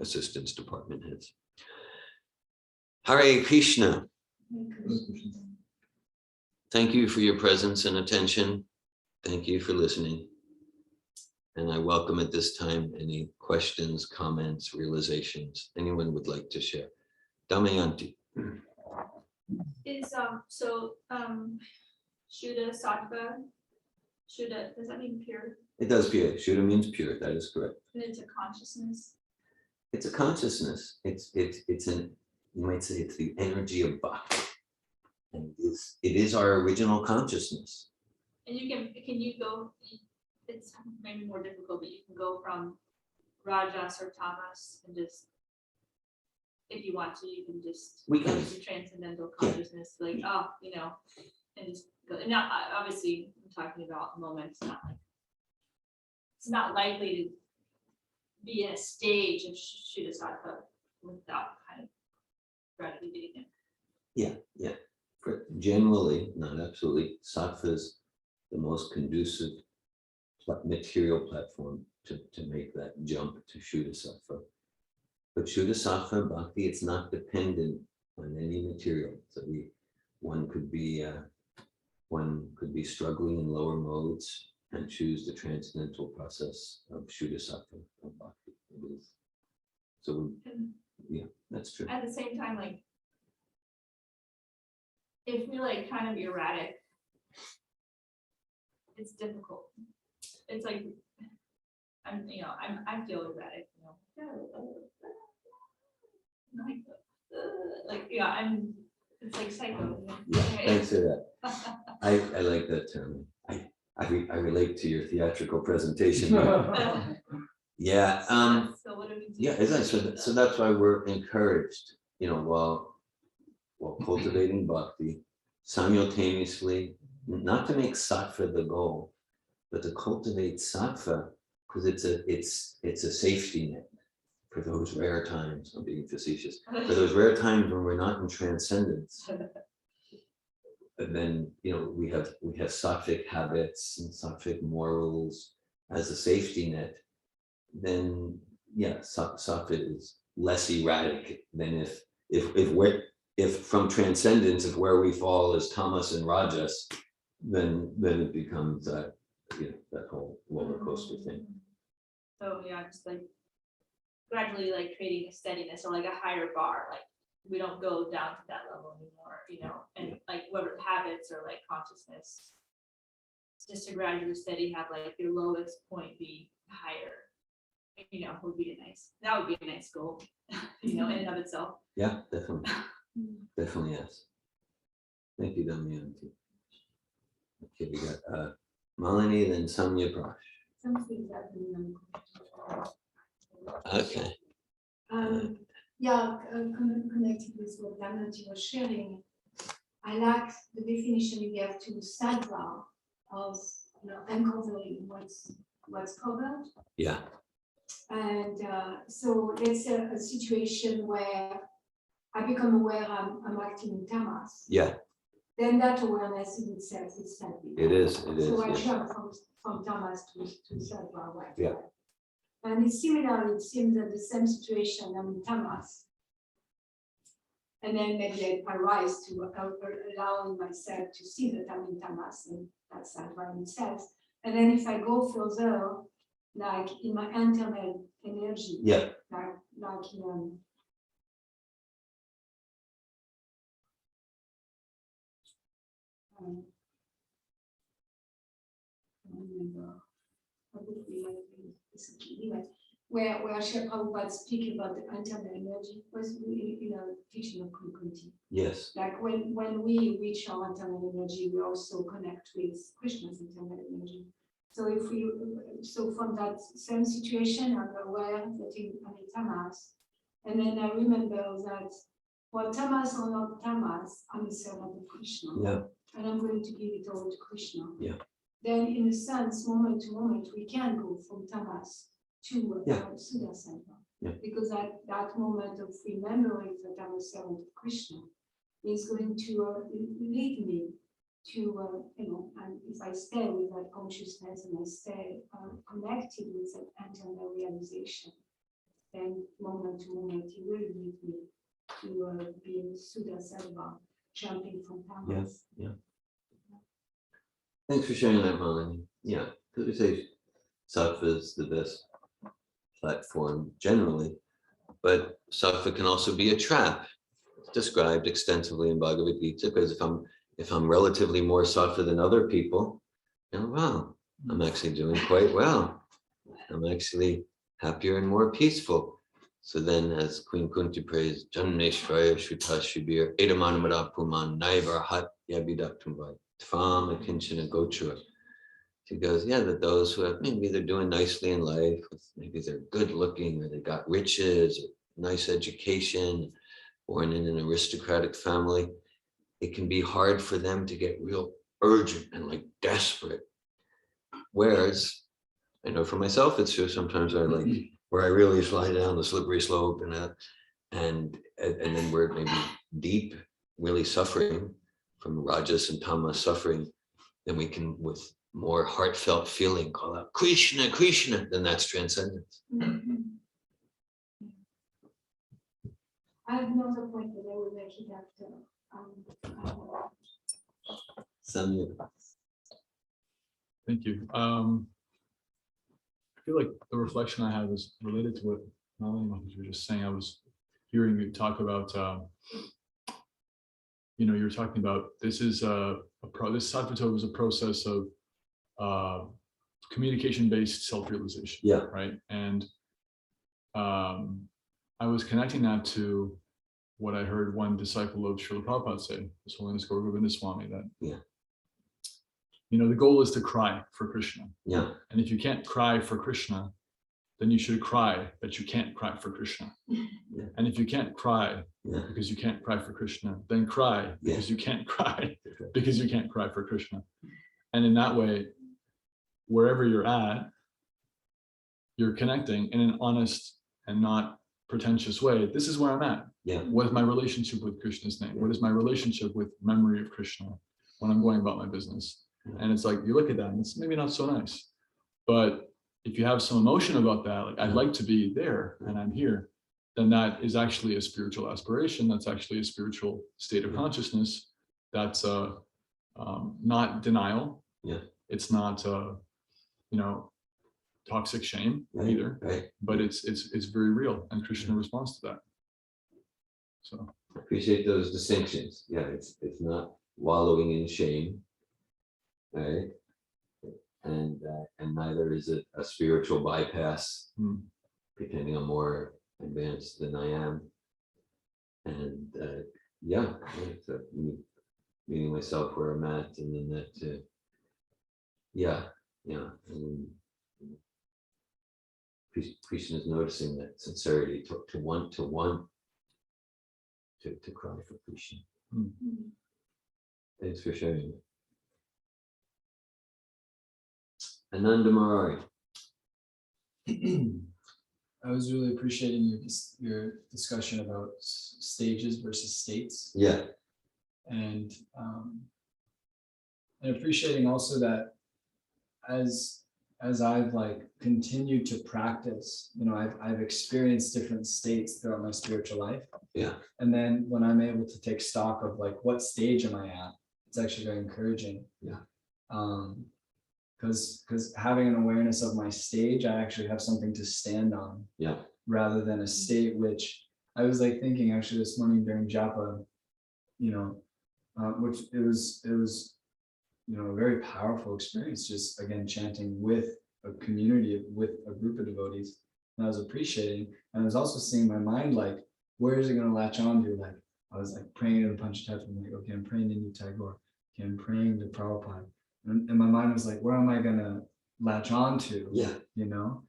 assistants, department heads. Hare Krishna. Thank you for your presence and attention. Thank you for listening. And I welcome at this time any questions, comments, realizations anyone would like to share. Damayanti. Is Shuddha Sattva, Shuddha, does that mean pure? It does pure. Shuddha means pure. That is correct. And it's a consciousness. It's a consciousness. It's an, you might say it's the energy of Bhakti. And it is our original consciousness. And can you go, it's maybe more difficult, but you can go from Rajas or Tamas and just, if you want to, you can just We go can. to transcendental consciousness, like, and just go. And now, obviously, I'm talking about moments, it's not likely to be in a stage of Shuddha Sattva without kind of gradually getting there. Yeah. Generally, not absolutely, Sattva is the most conducive material platform to make that jump to Shuddha Sattva. But Shuddha Sattva Bhakti, it's not dependent on any material. So one could be struggling in lower modes and choose the transcendental process of Shuddha Sattva of Bhakti. It is. So yeah, that's true. At the same time, like, if we're like kind of erratic, it's difficult. It's like I feel erratic, it's like psycho. Yeah, thanks for that. I like that term. I relate to your theatrical presentation. Yeah. So what do we do? Yeah, as I said, so that's why we're encouraged, while cultivating Bhakti, simultaneously, not to make Sattva the goal, but to cultivate Sattva, because it's a safety net for those rare times. I'm being facetious. For those rare times when we're not in transcendence. And then we have sattvic habits and sattvic morals as a safety net. Then sattva is less erratic than if from transcendence, if where we fall is tamas and rajas, then it becomes that whole roller coaster thing. So just like gradually like creating a steadiness or like a higher bar, like we don't go down to that level anymore, and like whatever habits or like consciousness, just to gradually steady have like your lowest point be higher, would be that would be a nice goal, in and of itself. Yeah, definitely. Definitely, yes. Thank you, Damayanti. Okay, we got Malini, then Samya Prash. Something that Okay. connected with what Damayanti was sharing, I like the definition you gave to Sattva of uncovering what's covered. Yeah. And so it's a situation where I become aware I'm acting in tamas. Yeah. Then that awareness in itself is sattva. It is. So I Yeah. jump from tamas to sattva. Right? Yeah. And it's similar. It seems that the same situation. I'm in tamas, and then maybe I rise to allowing myself to see that I'm in tamas, and that's sattva in itself. And then if I go further, like in my internal energy, Yeah. like in I don't remember. Anyway, where Srila Prabhupada speak about the internal energy was teaching of Kunti. Yes. Like when we reach our internal energy, we also connect with Krishna's internal energy. So so from that same situation, I'm aware that I'm in tamas, and then I remember that for tamas or not tamas, I'm a servant of Krishna. Yeah. And I'm going to give it all to Krishna. Yeah. Then in a sense, moment to moment, we can go from tamas to Sudasattva. Yeah. Because that moment of remembering that I'm a servant of Krishna is going to lead me to, and if I stay with that consciousness and I stay connected with that internal realization, then moment to moment, it will lead me to be in Sudasattva, jumping from tamas. Yeah. Thanks for sharing that, Melanie. Yeah, because we say Sattva is the best platform generally, but Sattva can also be a trap. It's described extensively in Bhagavad Gita, because if I'm relatively more Sattva than other people, wow, I'm actually doing quite well. I'm actually happier and more peaceful. So then, as Queen Kunti prays, Janmeshvaya Shuta Shibir Edamanamada Puman Naivar Hat Yabidaktumvai Tvam Akinchana Gochura. She goes, that those who have, maybe they're doing nicely in life, maybe they're good looking, or they got riches, or nice education, born in an aristocratic family, it can be hard for them to get real urgent and like desperate. Whereas I know for myself, it's true. Sometimes I like where I really slide down the slippery slope and then we're maybe deep, really suffering from rajas and tamas suffering, then we can, with more heartfelt feeling, call out Krishna, Krishna, then that's transcendence. Mm-hmm. I have another point that I will make it after. Samya. Thank you. I feel like the reflection I have is related to what Melanie, you were just saying. I was hearing you talk about, you were talking about this is this Sattva Trap is a process of communication-based self-realization. Yeah. Right. And I was connecting that to what I heard one disciple of Srila Prabhupada say, His Holiness Govinda Swami, that the goal is to cry for Krishna. Yeah. And if you can't cry for Krishna, then you should cry that you can't cry for Krishna. Yeah. And if you can't cry because you can't cry for Krishna, then cry because you can't cry because you can't cry for Krishna. And in that way, wherever you're at, you're connecting in an honest and not pretentious way. This is where I'm at. Yeah. What is my relationship with Krishna's name? What is my relationship with memory of Krishna when I'm going about my business? And it's like, you look at that and it's maybe not so nice. But if you have some emotion about that, like I'd like to be there and I'm here, then that is actually a spiritual aspiration. That's actually a spiritual state of consciousness. That's not denial. Yeah. It's not toxic shame either. Right. But it's very real, and Krishna responds to that. So I appreciate those distinctions. Yeah, it's not wallowing in shame, right? And neither is it a spiritual bypass, pretending I'm more advanced than I am. And so meeting myself where I'm at, and then that, and Krishna is noticing that sincerity to want to cry for Krishna. Thanks for sharing it. Ananda Murari. I was really appreciating your discussion about stages versus states. Yeah. And appreciating also that as I've continued to practice, I've experienced different states throughout my spiritual life. Yeah. And then when I'm able to take stock of what stage am I at, it's actually very encouraging. Yeah. Because having an awareness of my stage, I actually have something to stand on. Yeah. Rather than a state, which I was thinking actually this morning during japa, which it was a very powerful experience, just again chanting with a community, with a group of devotees. and I was appreciating, and I was also seeing my mind like, where is it going to latch on to? Like, I was like praying to the Panchatattva, I'm like, okay, I'm praying to New Tagore, okay, I'm praying to Prabhupada, and my mind was like, where am I going to latch on to? Yeah. You know,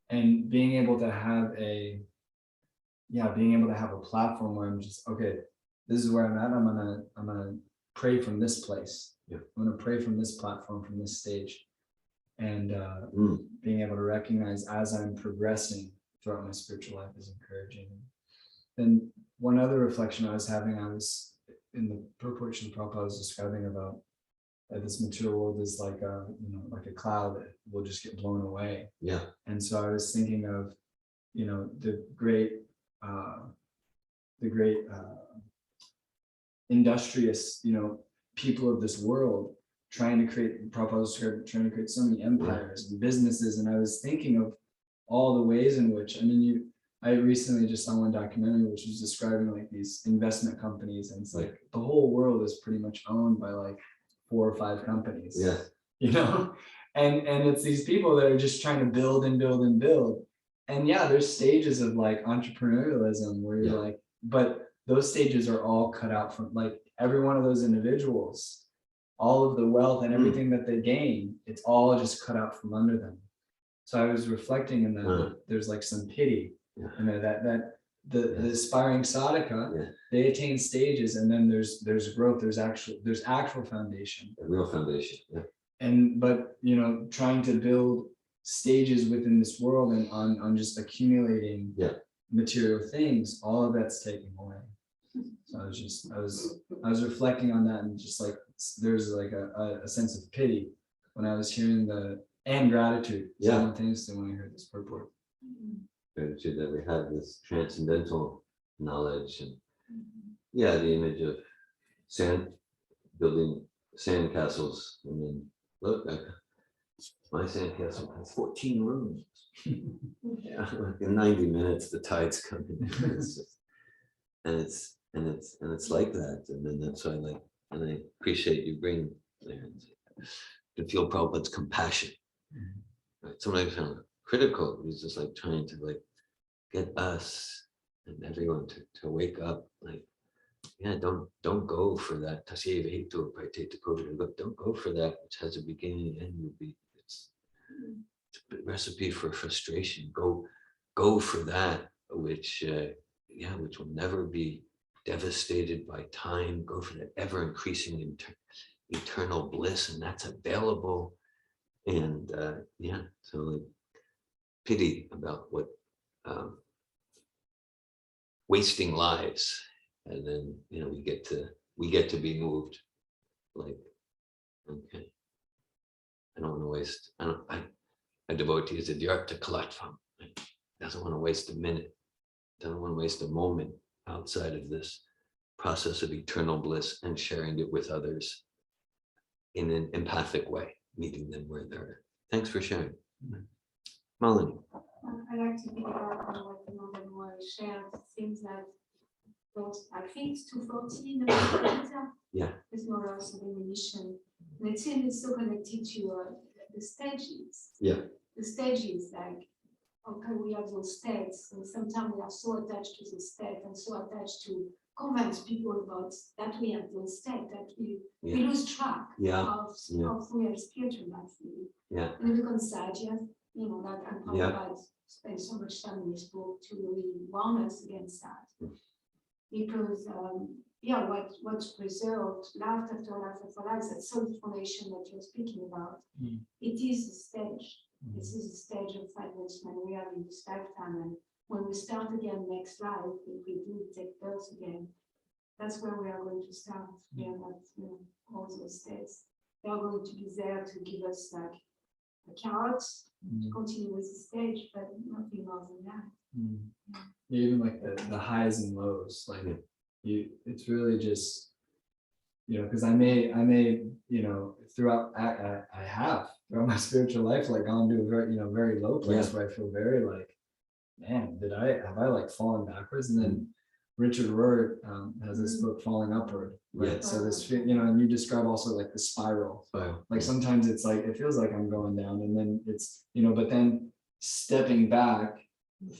and being able to have a platform where I'm just, okay, this is where I'm at. I'm gonna pray from this place. Yeah. I'm gonna pray from this platform, from this stage, and being able to recognize as I'm progressing throughout my spiritual life is encouraging. Then one other reflection I was having, I was in the purport of Prabhupada was describing about this material world is like a, like a cloud that will just get blown away. Yeah. And so I was thinking of, the great industrious, people of this world trying to create, Prabhupada trying to create so many empires and businesses. And I was thinking of all the ways in which, I recently just saw one documentary which was describing like these investment companies, and it's like the whole world is pretty much owned by like 4 or 5 companies. Yeah. And it's these people that are just trying to build and build and build. And yeah, there's stages of like entrepreneurialism where you're like, but those stages are all cut out from like every one of those individuals, all of the wealth and everything that they gain, it's all just cut out from under them. So I was reflecting in that there's like some pity, that the aspiring sadhaka, they attain stages, and then there's growth, there's actual foundation, a real foundation. but trying to build stages within this world and on just accumulating material things, all of that's taken away. So I was reflecting on that, and just like there's like a sense of pity when I was hearing and gratitude simultaneously when I heard this purport. Gratitude that we have this transcendental knowledge, and the image of building sand castles, and then look, my sandcastle has 14 rooms. Like in 90 minutes the tide's coming. It's like that, and then that's why I appreciate you bringing there to feel Prabhupada's compassion. Right? Sometimes kind of critical. He's just like trying to like get us and everyone to wake up. Like, don't go for that. Don't go for that which has a beginning and end. It's a recipe for frustration. Go for that which will never be devastated by time. Go for that ever increasing eternal bliss, and that's available. And so like, pity about what wasting lives, and then we get to be moved. Like, okay, I don't want to waste. A devotee is a Dhyarta Kalatvam. Doesn't want to waste a minute. Doesn't want to waste a moment outside of this process of eternal bliss and sharing it with others in an empathic way, meeting them where they're at. Thanks for sharing. Malini. I like to think about what the Mother shared. Things that I think it's 240 in the Bhagavad Gita. There's no loss of ammunition. And it seems it's so connected to the stages. The stages, like, okay, we have those states, and sometimes we are so attached to the state and so attached to convince people about that we have those states that we lose track of real spiritual life. And it becomes sad, that and Prabhupada spent so much time in this book to really warn us against that. Because what's preserved life after life after life, that solid foundation that you're speaking about, it is a stage. This is a stage of advancement we have in this lifetime, and when we start again next life, if we do take birth again, that's where we are going to start. We are not, all those states. They are going to be there to give us like a carrot to continue with the stage, but nothing more than that. Even like the highs and lows, like it's really just, because I may, throughout I have throughout my spiritual life, like gone to a very, very low place where I feel very like, man, have I like fallen backwards? And then Richard Rohr has this book, Falling Upward, right? So this, and you describe also like the spiral. Like sometimes it's like, it feels like I'm going down, and then it's, but then stepping back,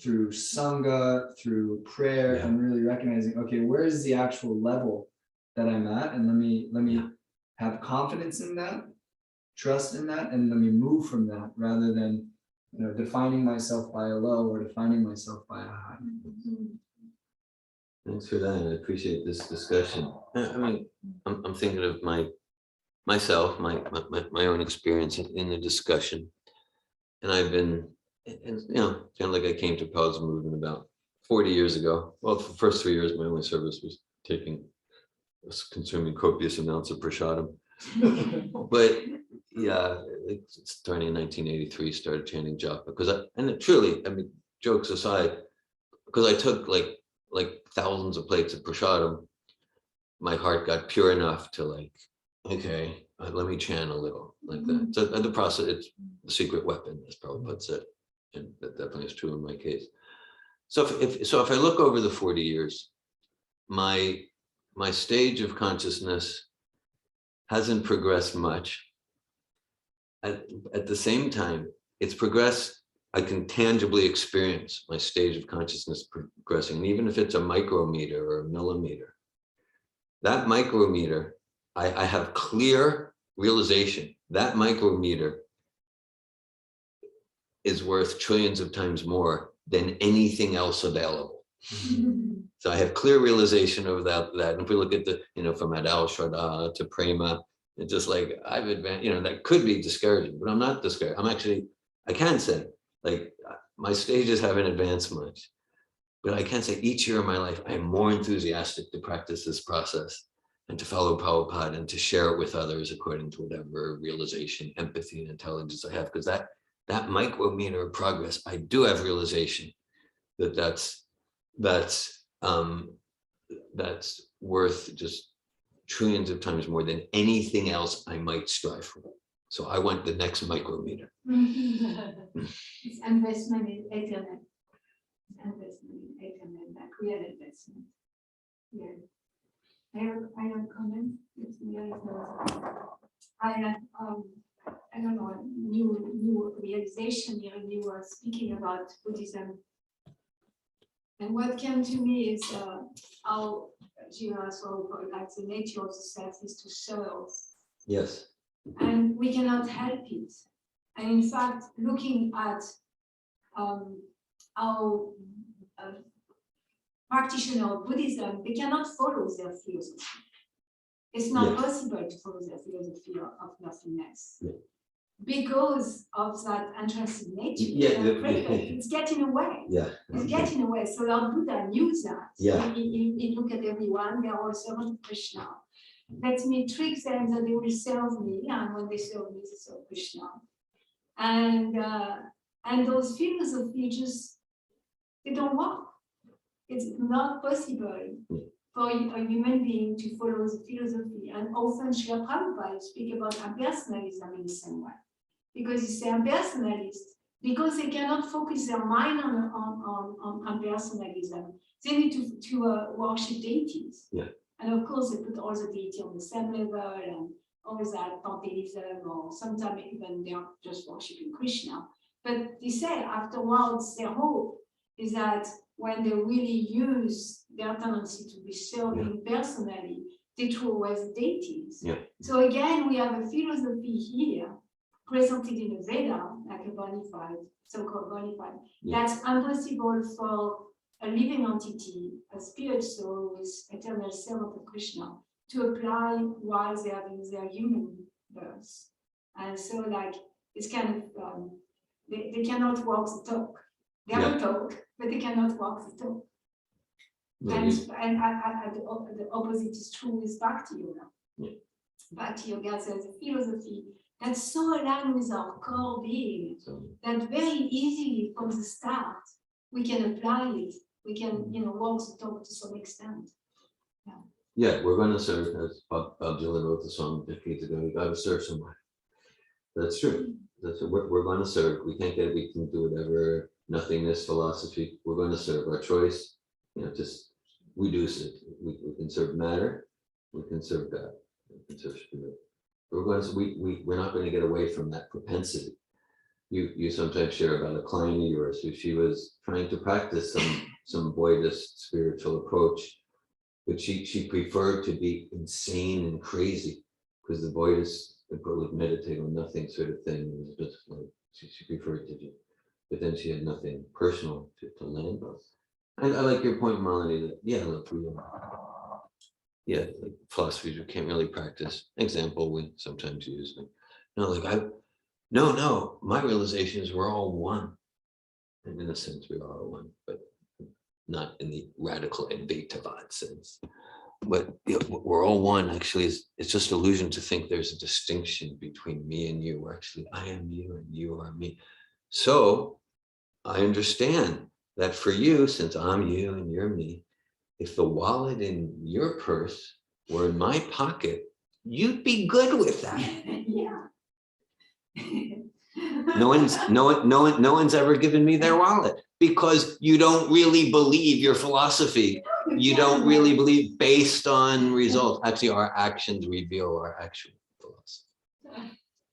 through sangha, through prayer, Yeah. and really recognizing, okay, where is the actual level that I'm at, and let me Yeah. have confidence in that, trust in that, and let me move from that rather than defining myself by a low or defining myself by a high. Thanks for that. I appreciate this discussion. I mean, I'm thinking of myself, my own experience in the discussion. And I've been, and kind of like I came to Paul's movement about 40 years ago. Well, for the first 3 years, my only service was consuming copious amounts of prasadam. But yeah, starting in 1983, started chanting japa I mean, jokes aside, because I took like thousands of plates of prasadam, my heart got pure enough to okay, let me chant a little like that. So the process, it's the secret weapon, as Prabhupada said, and that definitely is true in my case. So if I look over the 40 years, my stage of consciousness hasn't progressed much. At the same time, it's progressed. I can tangibly experience my stage of consciousness progressing, and even if it's a micrometer or a millimeter, that micrometer, I have clear realization that micrometer is worth trillions of times more than anything else available. So I have clear realization of that. And if we look at from Adal Shraddha to Prema, it's just like I've advanced, that could be discouraging, but I'm not discouraged. I can say my stages haven't advanced much, but I can say each year of my life, I am more enthusiastic to practice this process and to follow Prabhupada and to share it with others according to whatever realization, empathy, and intelligence I have. Because that micrometer of progress, I do have realization that's worth just trillions of times more than anything else I might strive for. So I want the next micrometer. It's investment in eternal. Investment in eternal, like real investment. Yeah. I have a comment. I had I don't know, new realization here, and you were speaking about Buddhism. And what came to me is how Dhira, so like the nature of the self is to serve. Yes. And we cannot help it. And in fact, looking at how practitioners of Buddhism, they cannot follow their philosophy. It's not possible to follow their philosophy of nothingness. Yeah. Because of that intrinsic nature. It's getting away. Yeah. It's getting away. So Lord Buddha knew that. Yeah. He looked at everyone, they are all servants of Krishna. Let me trick them that they will serve me, and when they serve me, they serve Krishna. And those philosophies just, they don't work. It's not possible for a human being to follow the philosophy. And often Srila Prabhupada speak about impersonalism in the same way. Because you say impersonalist, because they cannot focus their mind on impersonalism. They need to worship deities. Yeah. And of course, they put all the deity on the same level and all that pantheism, or sometimes even they are just worshiping Krishna. But they say afterwards, their hope is that when they really use their tendency to be serving personally, they throw away the deities. Yeah. So again, we have a philosophy here presented in a Veda, like a bonafide, so-called bonafide, that's impossible for a living entity, a spirit soul with eternal servant of Krishna, to apply while they are in their human birth. And so it's kind of, they cannot walk the talk. They have a talk, but they cannot walk the talk. And the opposite is true with Bhakti Yoga. Yeah. Bhakti Yoga says a philosophy that's so aligned with our core being that very easily from the start we can apply it. We can, walk the talk to some extent. Yeah. Yeah, we're going to serve, as Bob Dylan wrote the song decades ago. You got to serve somebody. That's true. We're going to serve. We think that we can do whatever nothingness philosophy. We're going to serve. Our choice, just reduce it. We can serve matter. We can serve God. We can serve spirit. We're not going to get away from that propensity. you sometimes share about a client of yours who she was trying to practice some Buddhist spiritual approach, but she preferred to be insane and crazy because the Buddhist would meditate on nothing sort of thing. It was just like she preferred to do, but then she had nothing personal to land on. I like your point, Melanie, that yeah, look, like philosophers who can't really practice. Example we sometimes use. No, my realization is we're all one. And in a sense, we are all one, but not in the radical Advaitavad sense. But we're all one, actually, it's just illusion to think there's a distinction between me and you. Actually, I am you and you are me. So I understand that for you, since I'm you and you're me, if the wallet in your purse were in my pocket, you'd be good with that. Yeah. No one's ever given me their wallet because you don't really believe your philosophy. You don't really believe based on results. Actually, our actions reveal our actual philosophy.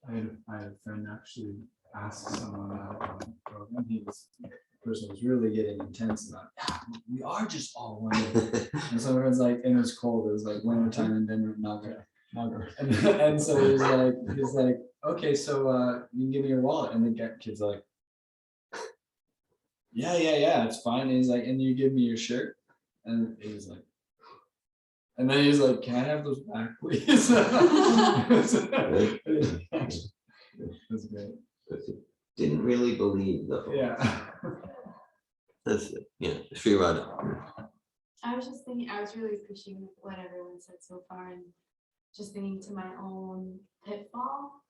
I had a friend actually ask someone about the program. The person was really getting intense about, we are just all one. And so everyone's like, and it was cold. It was like winter time in Denver, Naga. And so he's like, okay, so you can give me your wallet. And the kid's like, yeah, it's fine. And he's like, and you give me your shirt. And he was like, and then he's like, can I have those back, please? That's great. Didn't really believe the whole. Yeah. That's it. Yeah, Sri Radha. I was just thinking, I was really appreciating what everyone said so far, and just thinking to my own pitfall.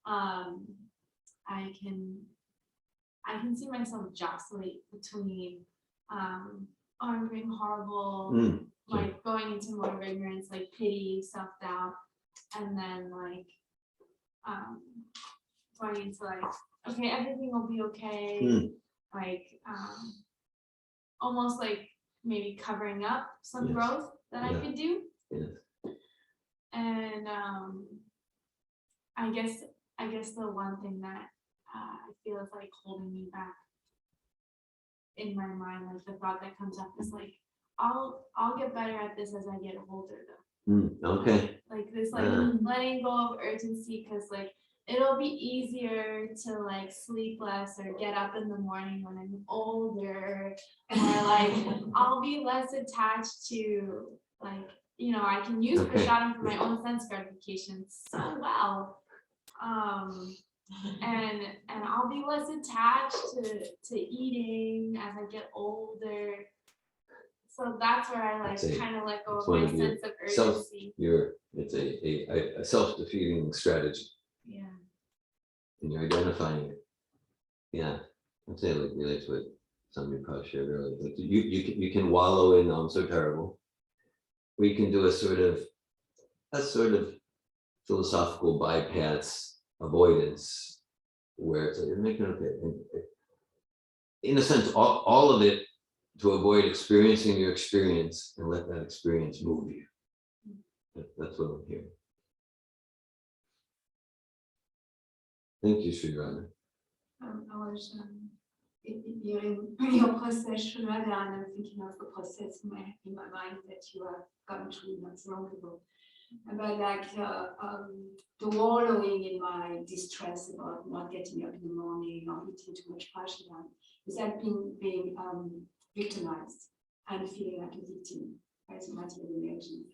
I can see myself jostling between I'm being horrible, like going into more of ignorance, like pity, self-doubt, and then like going into like, okay, everything will be okay, like almost like maybe covering up some growth that I could do. And I guess the one thing that I feel is like holding me back in my mind, like the thought that comes up is like, I'll get better at this as I get older though. Okay. Like this, like letting go of urgency, because like it'll be easier to like sleep less or get up in the morning when I'm older, or like I'll be less attached to like, you know, I can use prasadam for my own sense gratification so well. And I'll be less attached to eating as I get older. So that's where I like kind of let go of my sense of urgency. It's a self-defeating strategy. Yeah. And you're identifying it. Yeah. I'd say like relates to what somebody probably shared earlier. Like you can wallow in I'm so terrible. We can do a sort of philosophical bypass avoidance where it's like, you're making it okay. In a sense, all of it to avoid experiencing your experience and let that experience move you. That's what I'm hearing. Thank you, Sri Radha. I was during your process, Sri Radha, and I'm thinking of the process in my mind that you have gone through not so long ago. About like the wallowing in my distress about not getting up in the morning or eating too much prasadam, is that being victimized and feeling like a victim, right? So much of energy,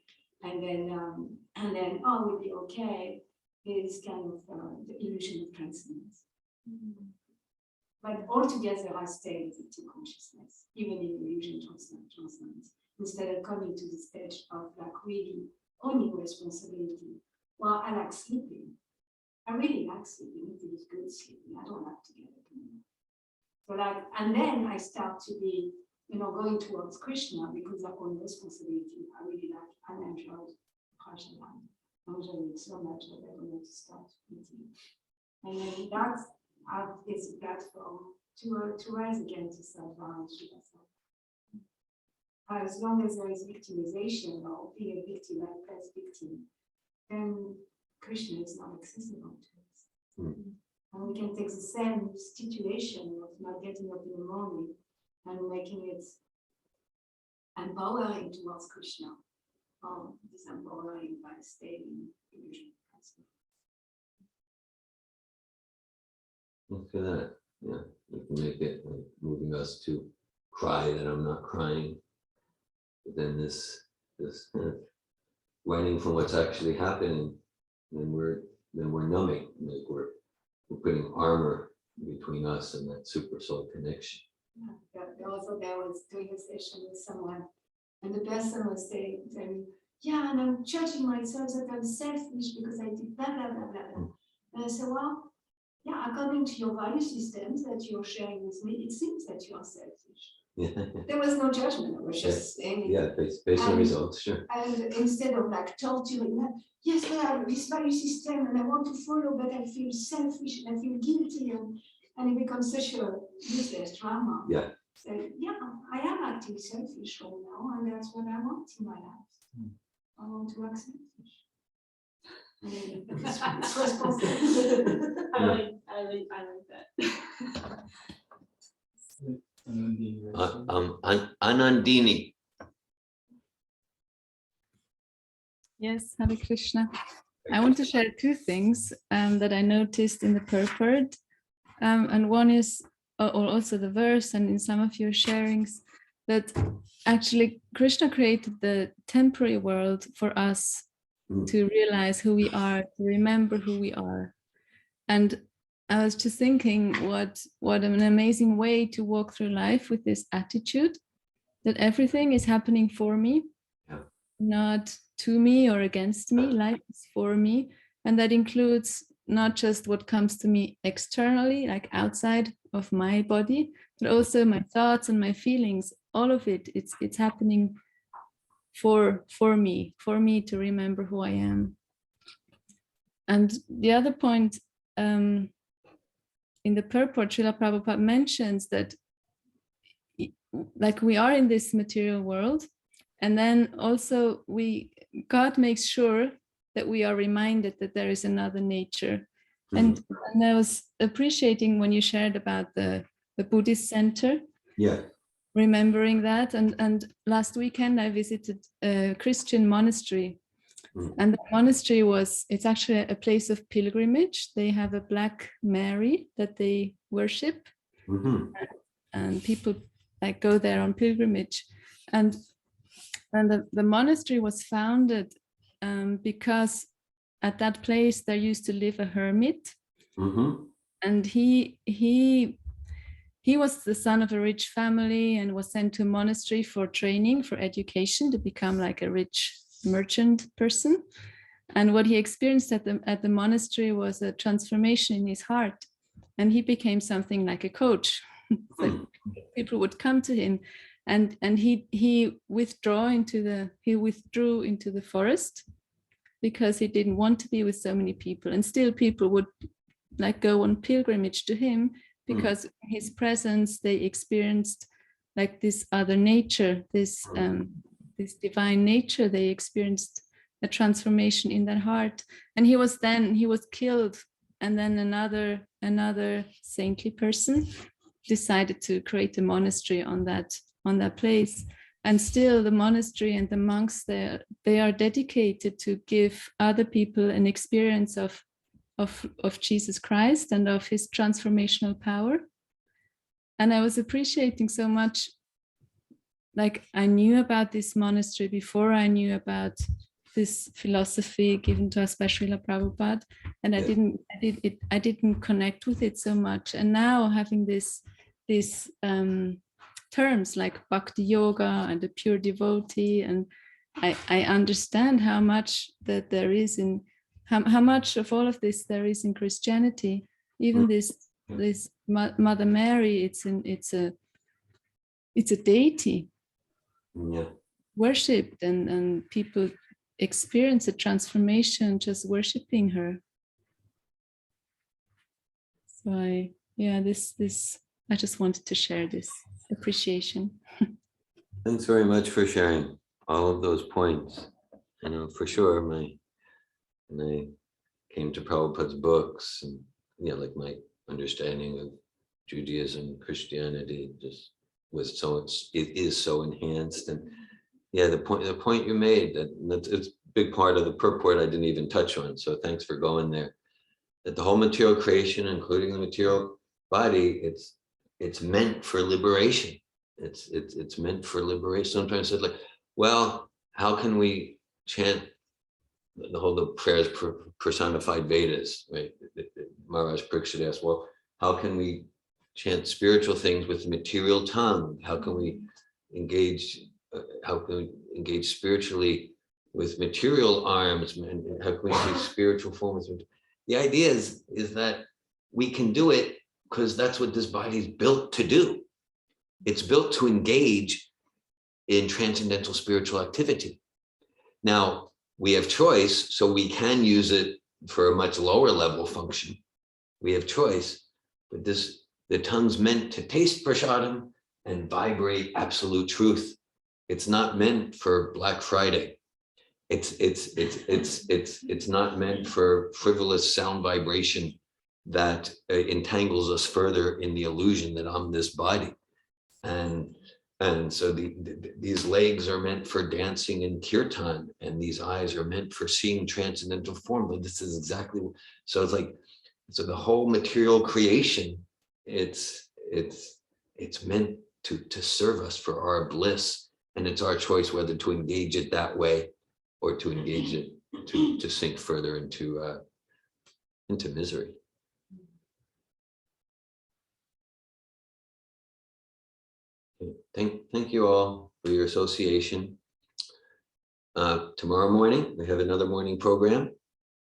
and then oh, we'll be okay. Is kind of the illusion of transcendence. But altogether, I stay in victim consciousness, even in illusion transcendence, instead of coming to the stage of like really owning responsibility. Well, I like sleeping. I really like sleeping. It is good sleeping. I don't like to get up anymore. So like, and then I start to be, going towards Krishna because I own responsibility. I really like and enjoy prasadam. I'm enjoying it so much that I don't want to start eating. And then that's it's a platform to rise again to self-knowledge. As long as there is victimization or being a victim and press victim, then Krishna is not accessible to us. And we can take the same situation of not getting up in the morning and making it empowering towards Krishna, or disempowering by staying in illusion. Look at that. Yeah, we can make it like moving us to cry that I'm not crying. But then this kind of running from what's actually happening, then we're numbing, like we're putting armor between us and that super soul connection. Yeah, the other day I was doing a session with someone, and the person was saying, yeah, and I'm judging myself that I'm selfish because I did blah, blah, blah, blah, blah. And I said, well, yeah, according to your value systems that you're sharing with me, it seems that you are selfish. Yeah, There was no judgment, I was just saying it. yeah, based on results, sure. And instead of like torturing that, yes, I have this value system and I want to follow, but I feel selfish and I feel guilty, and it becomes such a useless drama. Yeah. So yeah, I am acting selfish right now, and that's what I want in my life. I want to act selfish. It's responsible. I like that. Anandini. Yes, Hare Krishna. I want to share two things that I noticed in the purport. And one is also the verse, and in some of your sharings, that actually Krishna created the temporary world for us to realize who we are, to remember who we are. And I was just thinking what an amazing way to walk through life with this attitude that everything is happening for me, not to me or against me. Life is for me, and that includes not just what comes to me externally, like outside of my body, but also my thoughts and my feelings. All of it, it's happening for me to remember who I am. And the other point, in the purport, Srila Prabhupada mentions that like we are in this material world, and then also God makes sure that we are reminded that there is another nature. And I was appreciating when you shared about the Buddhist center. Yeah. Remembering that, and last weekend I visited a Christian monastery, and the monastery it's actually a place of pilgrimage. They have a Black Mary that they worship, and people like go there on pilgrimage, and the monastery was founded because at that place there used to live a hermit, and he was the son of a rich family and was sent to a monastery for training, for education, to become like a rich merchant person. And what he experienced at the monastery was a transformation in his heart, and he became something like a coach. So people would come to him, and he withdrew into the forest because he didn't want to be with so many people, and still people would like go on pilgrimage to him because in his presence they experienced like this other nature, this divine nature. They experienced a transformation in their heart, and he was killed, and then another saintly person decided to create a monastery on that place. And still the monastery and the monks there, they are dedicated to give other people an experience of Jesus Christ and of his transformational power. And I was appreciating so much, like I knew about this monastery before I knew about this philosophy given to us by Srila Prabhupada, and I didn't connect with it so much. And now having these terms like Bhakti Yoga and the pure devotee, and I understand how much that there is in how much of all of this there is in Christianity. Even this Mother Mary, it's a deity worshipped, and people experience a transformation just worshiping her. So I just wanted to share this appreciation. Thanks very much for sharing all of those points. I know for sure when I came to Prabhupada's books and like my understanding of Judaism, Christianity just was it is so enhanced. And yeah, the point you made, it's a big part of the purport I didn't even touch on. So thanks for going there. That the whole material creation, including the material body, it's meant for liberation. It's meant for liberation. Sometimes it's like, well, how can we chant the prayers personified Vedas, right? Maharaj Parikshit asked, well, how can we chant spiritual things with the material tongue? How can we engage spiritually with material arms? And how can we do spiritual forms? The idea is that we can do it because that's what this body is built to do. It's built to engage in transcendental spiritual activity. Now, we have choice, so we can use it for a much lower level function. We have choice, but the tongue's meant to taste prasadam and vibrate absolute truth. It's not meant for Black Friday. It's not meant for frivolous sound vibration that entangles us further in the illusion that I'm this body. And so these legs are meant for dancing in kirtan, and these eyes are meant for seeing transcendental form. But this is exactly, so it's like, so the whole material creation, it's meant to serve us for our bliss, and it's our choice whether to engage it that way or to engage it to sink further into misery. Thank you all for your association. Tomorrow morning, we have another morning program.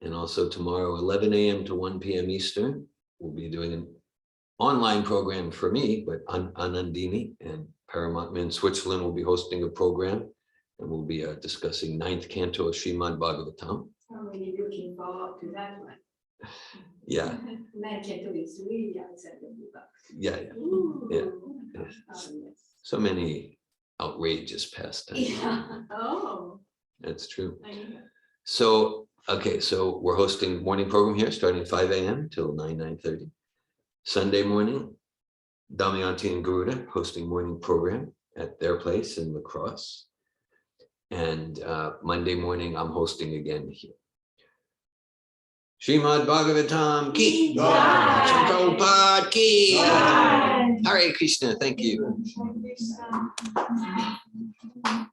And also tomorrow, 11 a.m. to 1 p.m. Eastern, we'll be doing an online program for me, but Anandini and Paramatma in Switzerland will be hosting a program. And we'll be discussing 9th canto of Srimad Bhagavatam. I'm really looking forward to that one. Yeah. 9th canto is really outside of the book. Yeah. So many outrageous pastimes. Yeah. Oh. That's true. I knew that. So, okay, so we're hosting morning program here starting at 5 a.m. till 9:30. Sunday morning, Damayanti and Garuda hosting morning program at their place in La Crosse. And Monday morning, I'm hosting again here. Srimad Bhagavatam ki jai. Prabhupada ki jai. Hare Krishna, thank you. Thank you.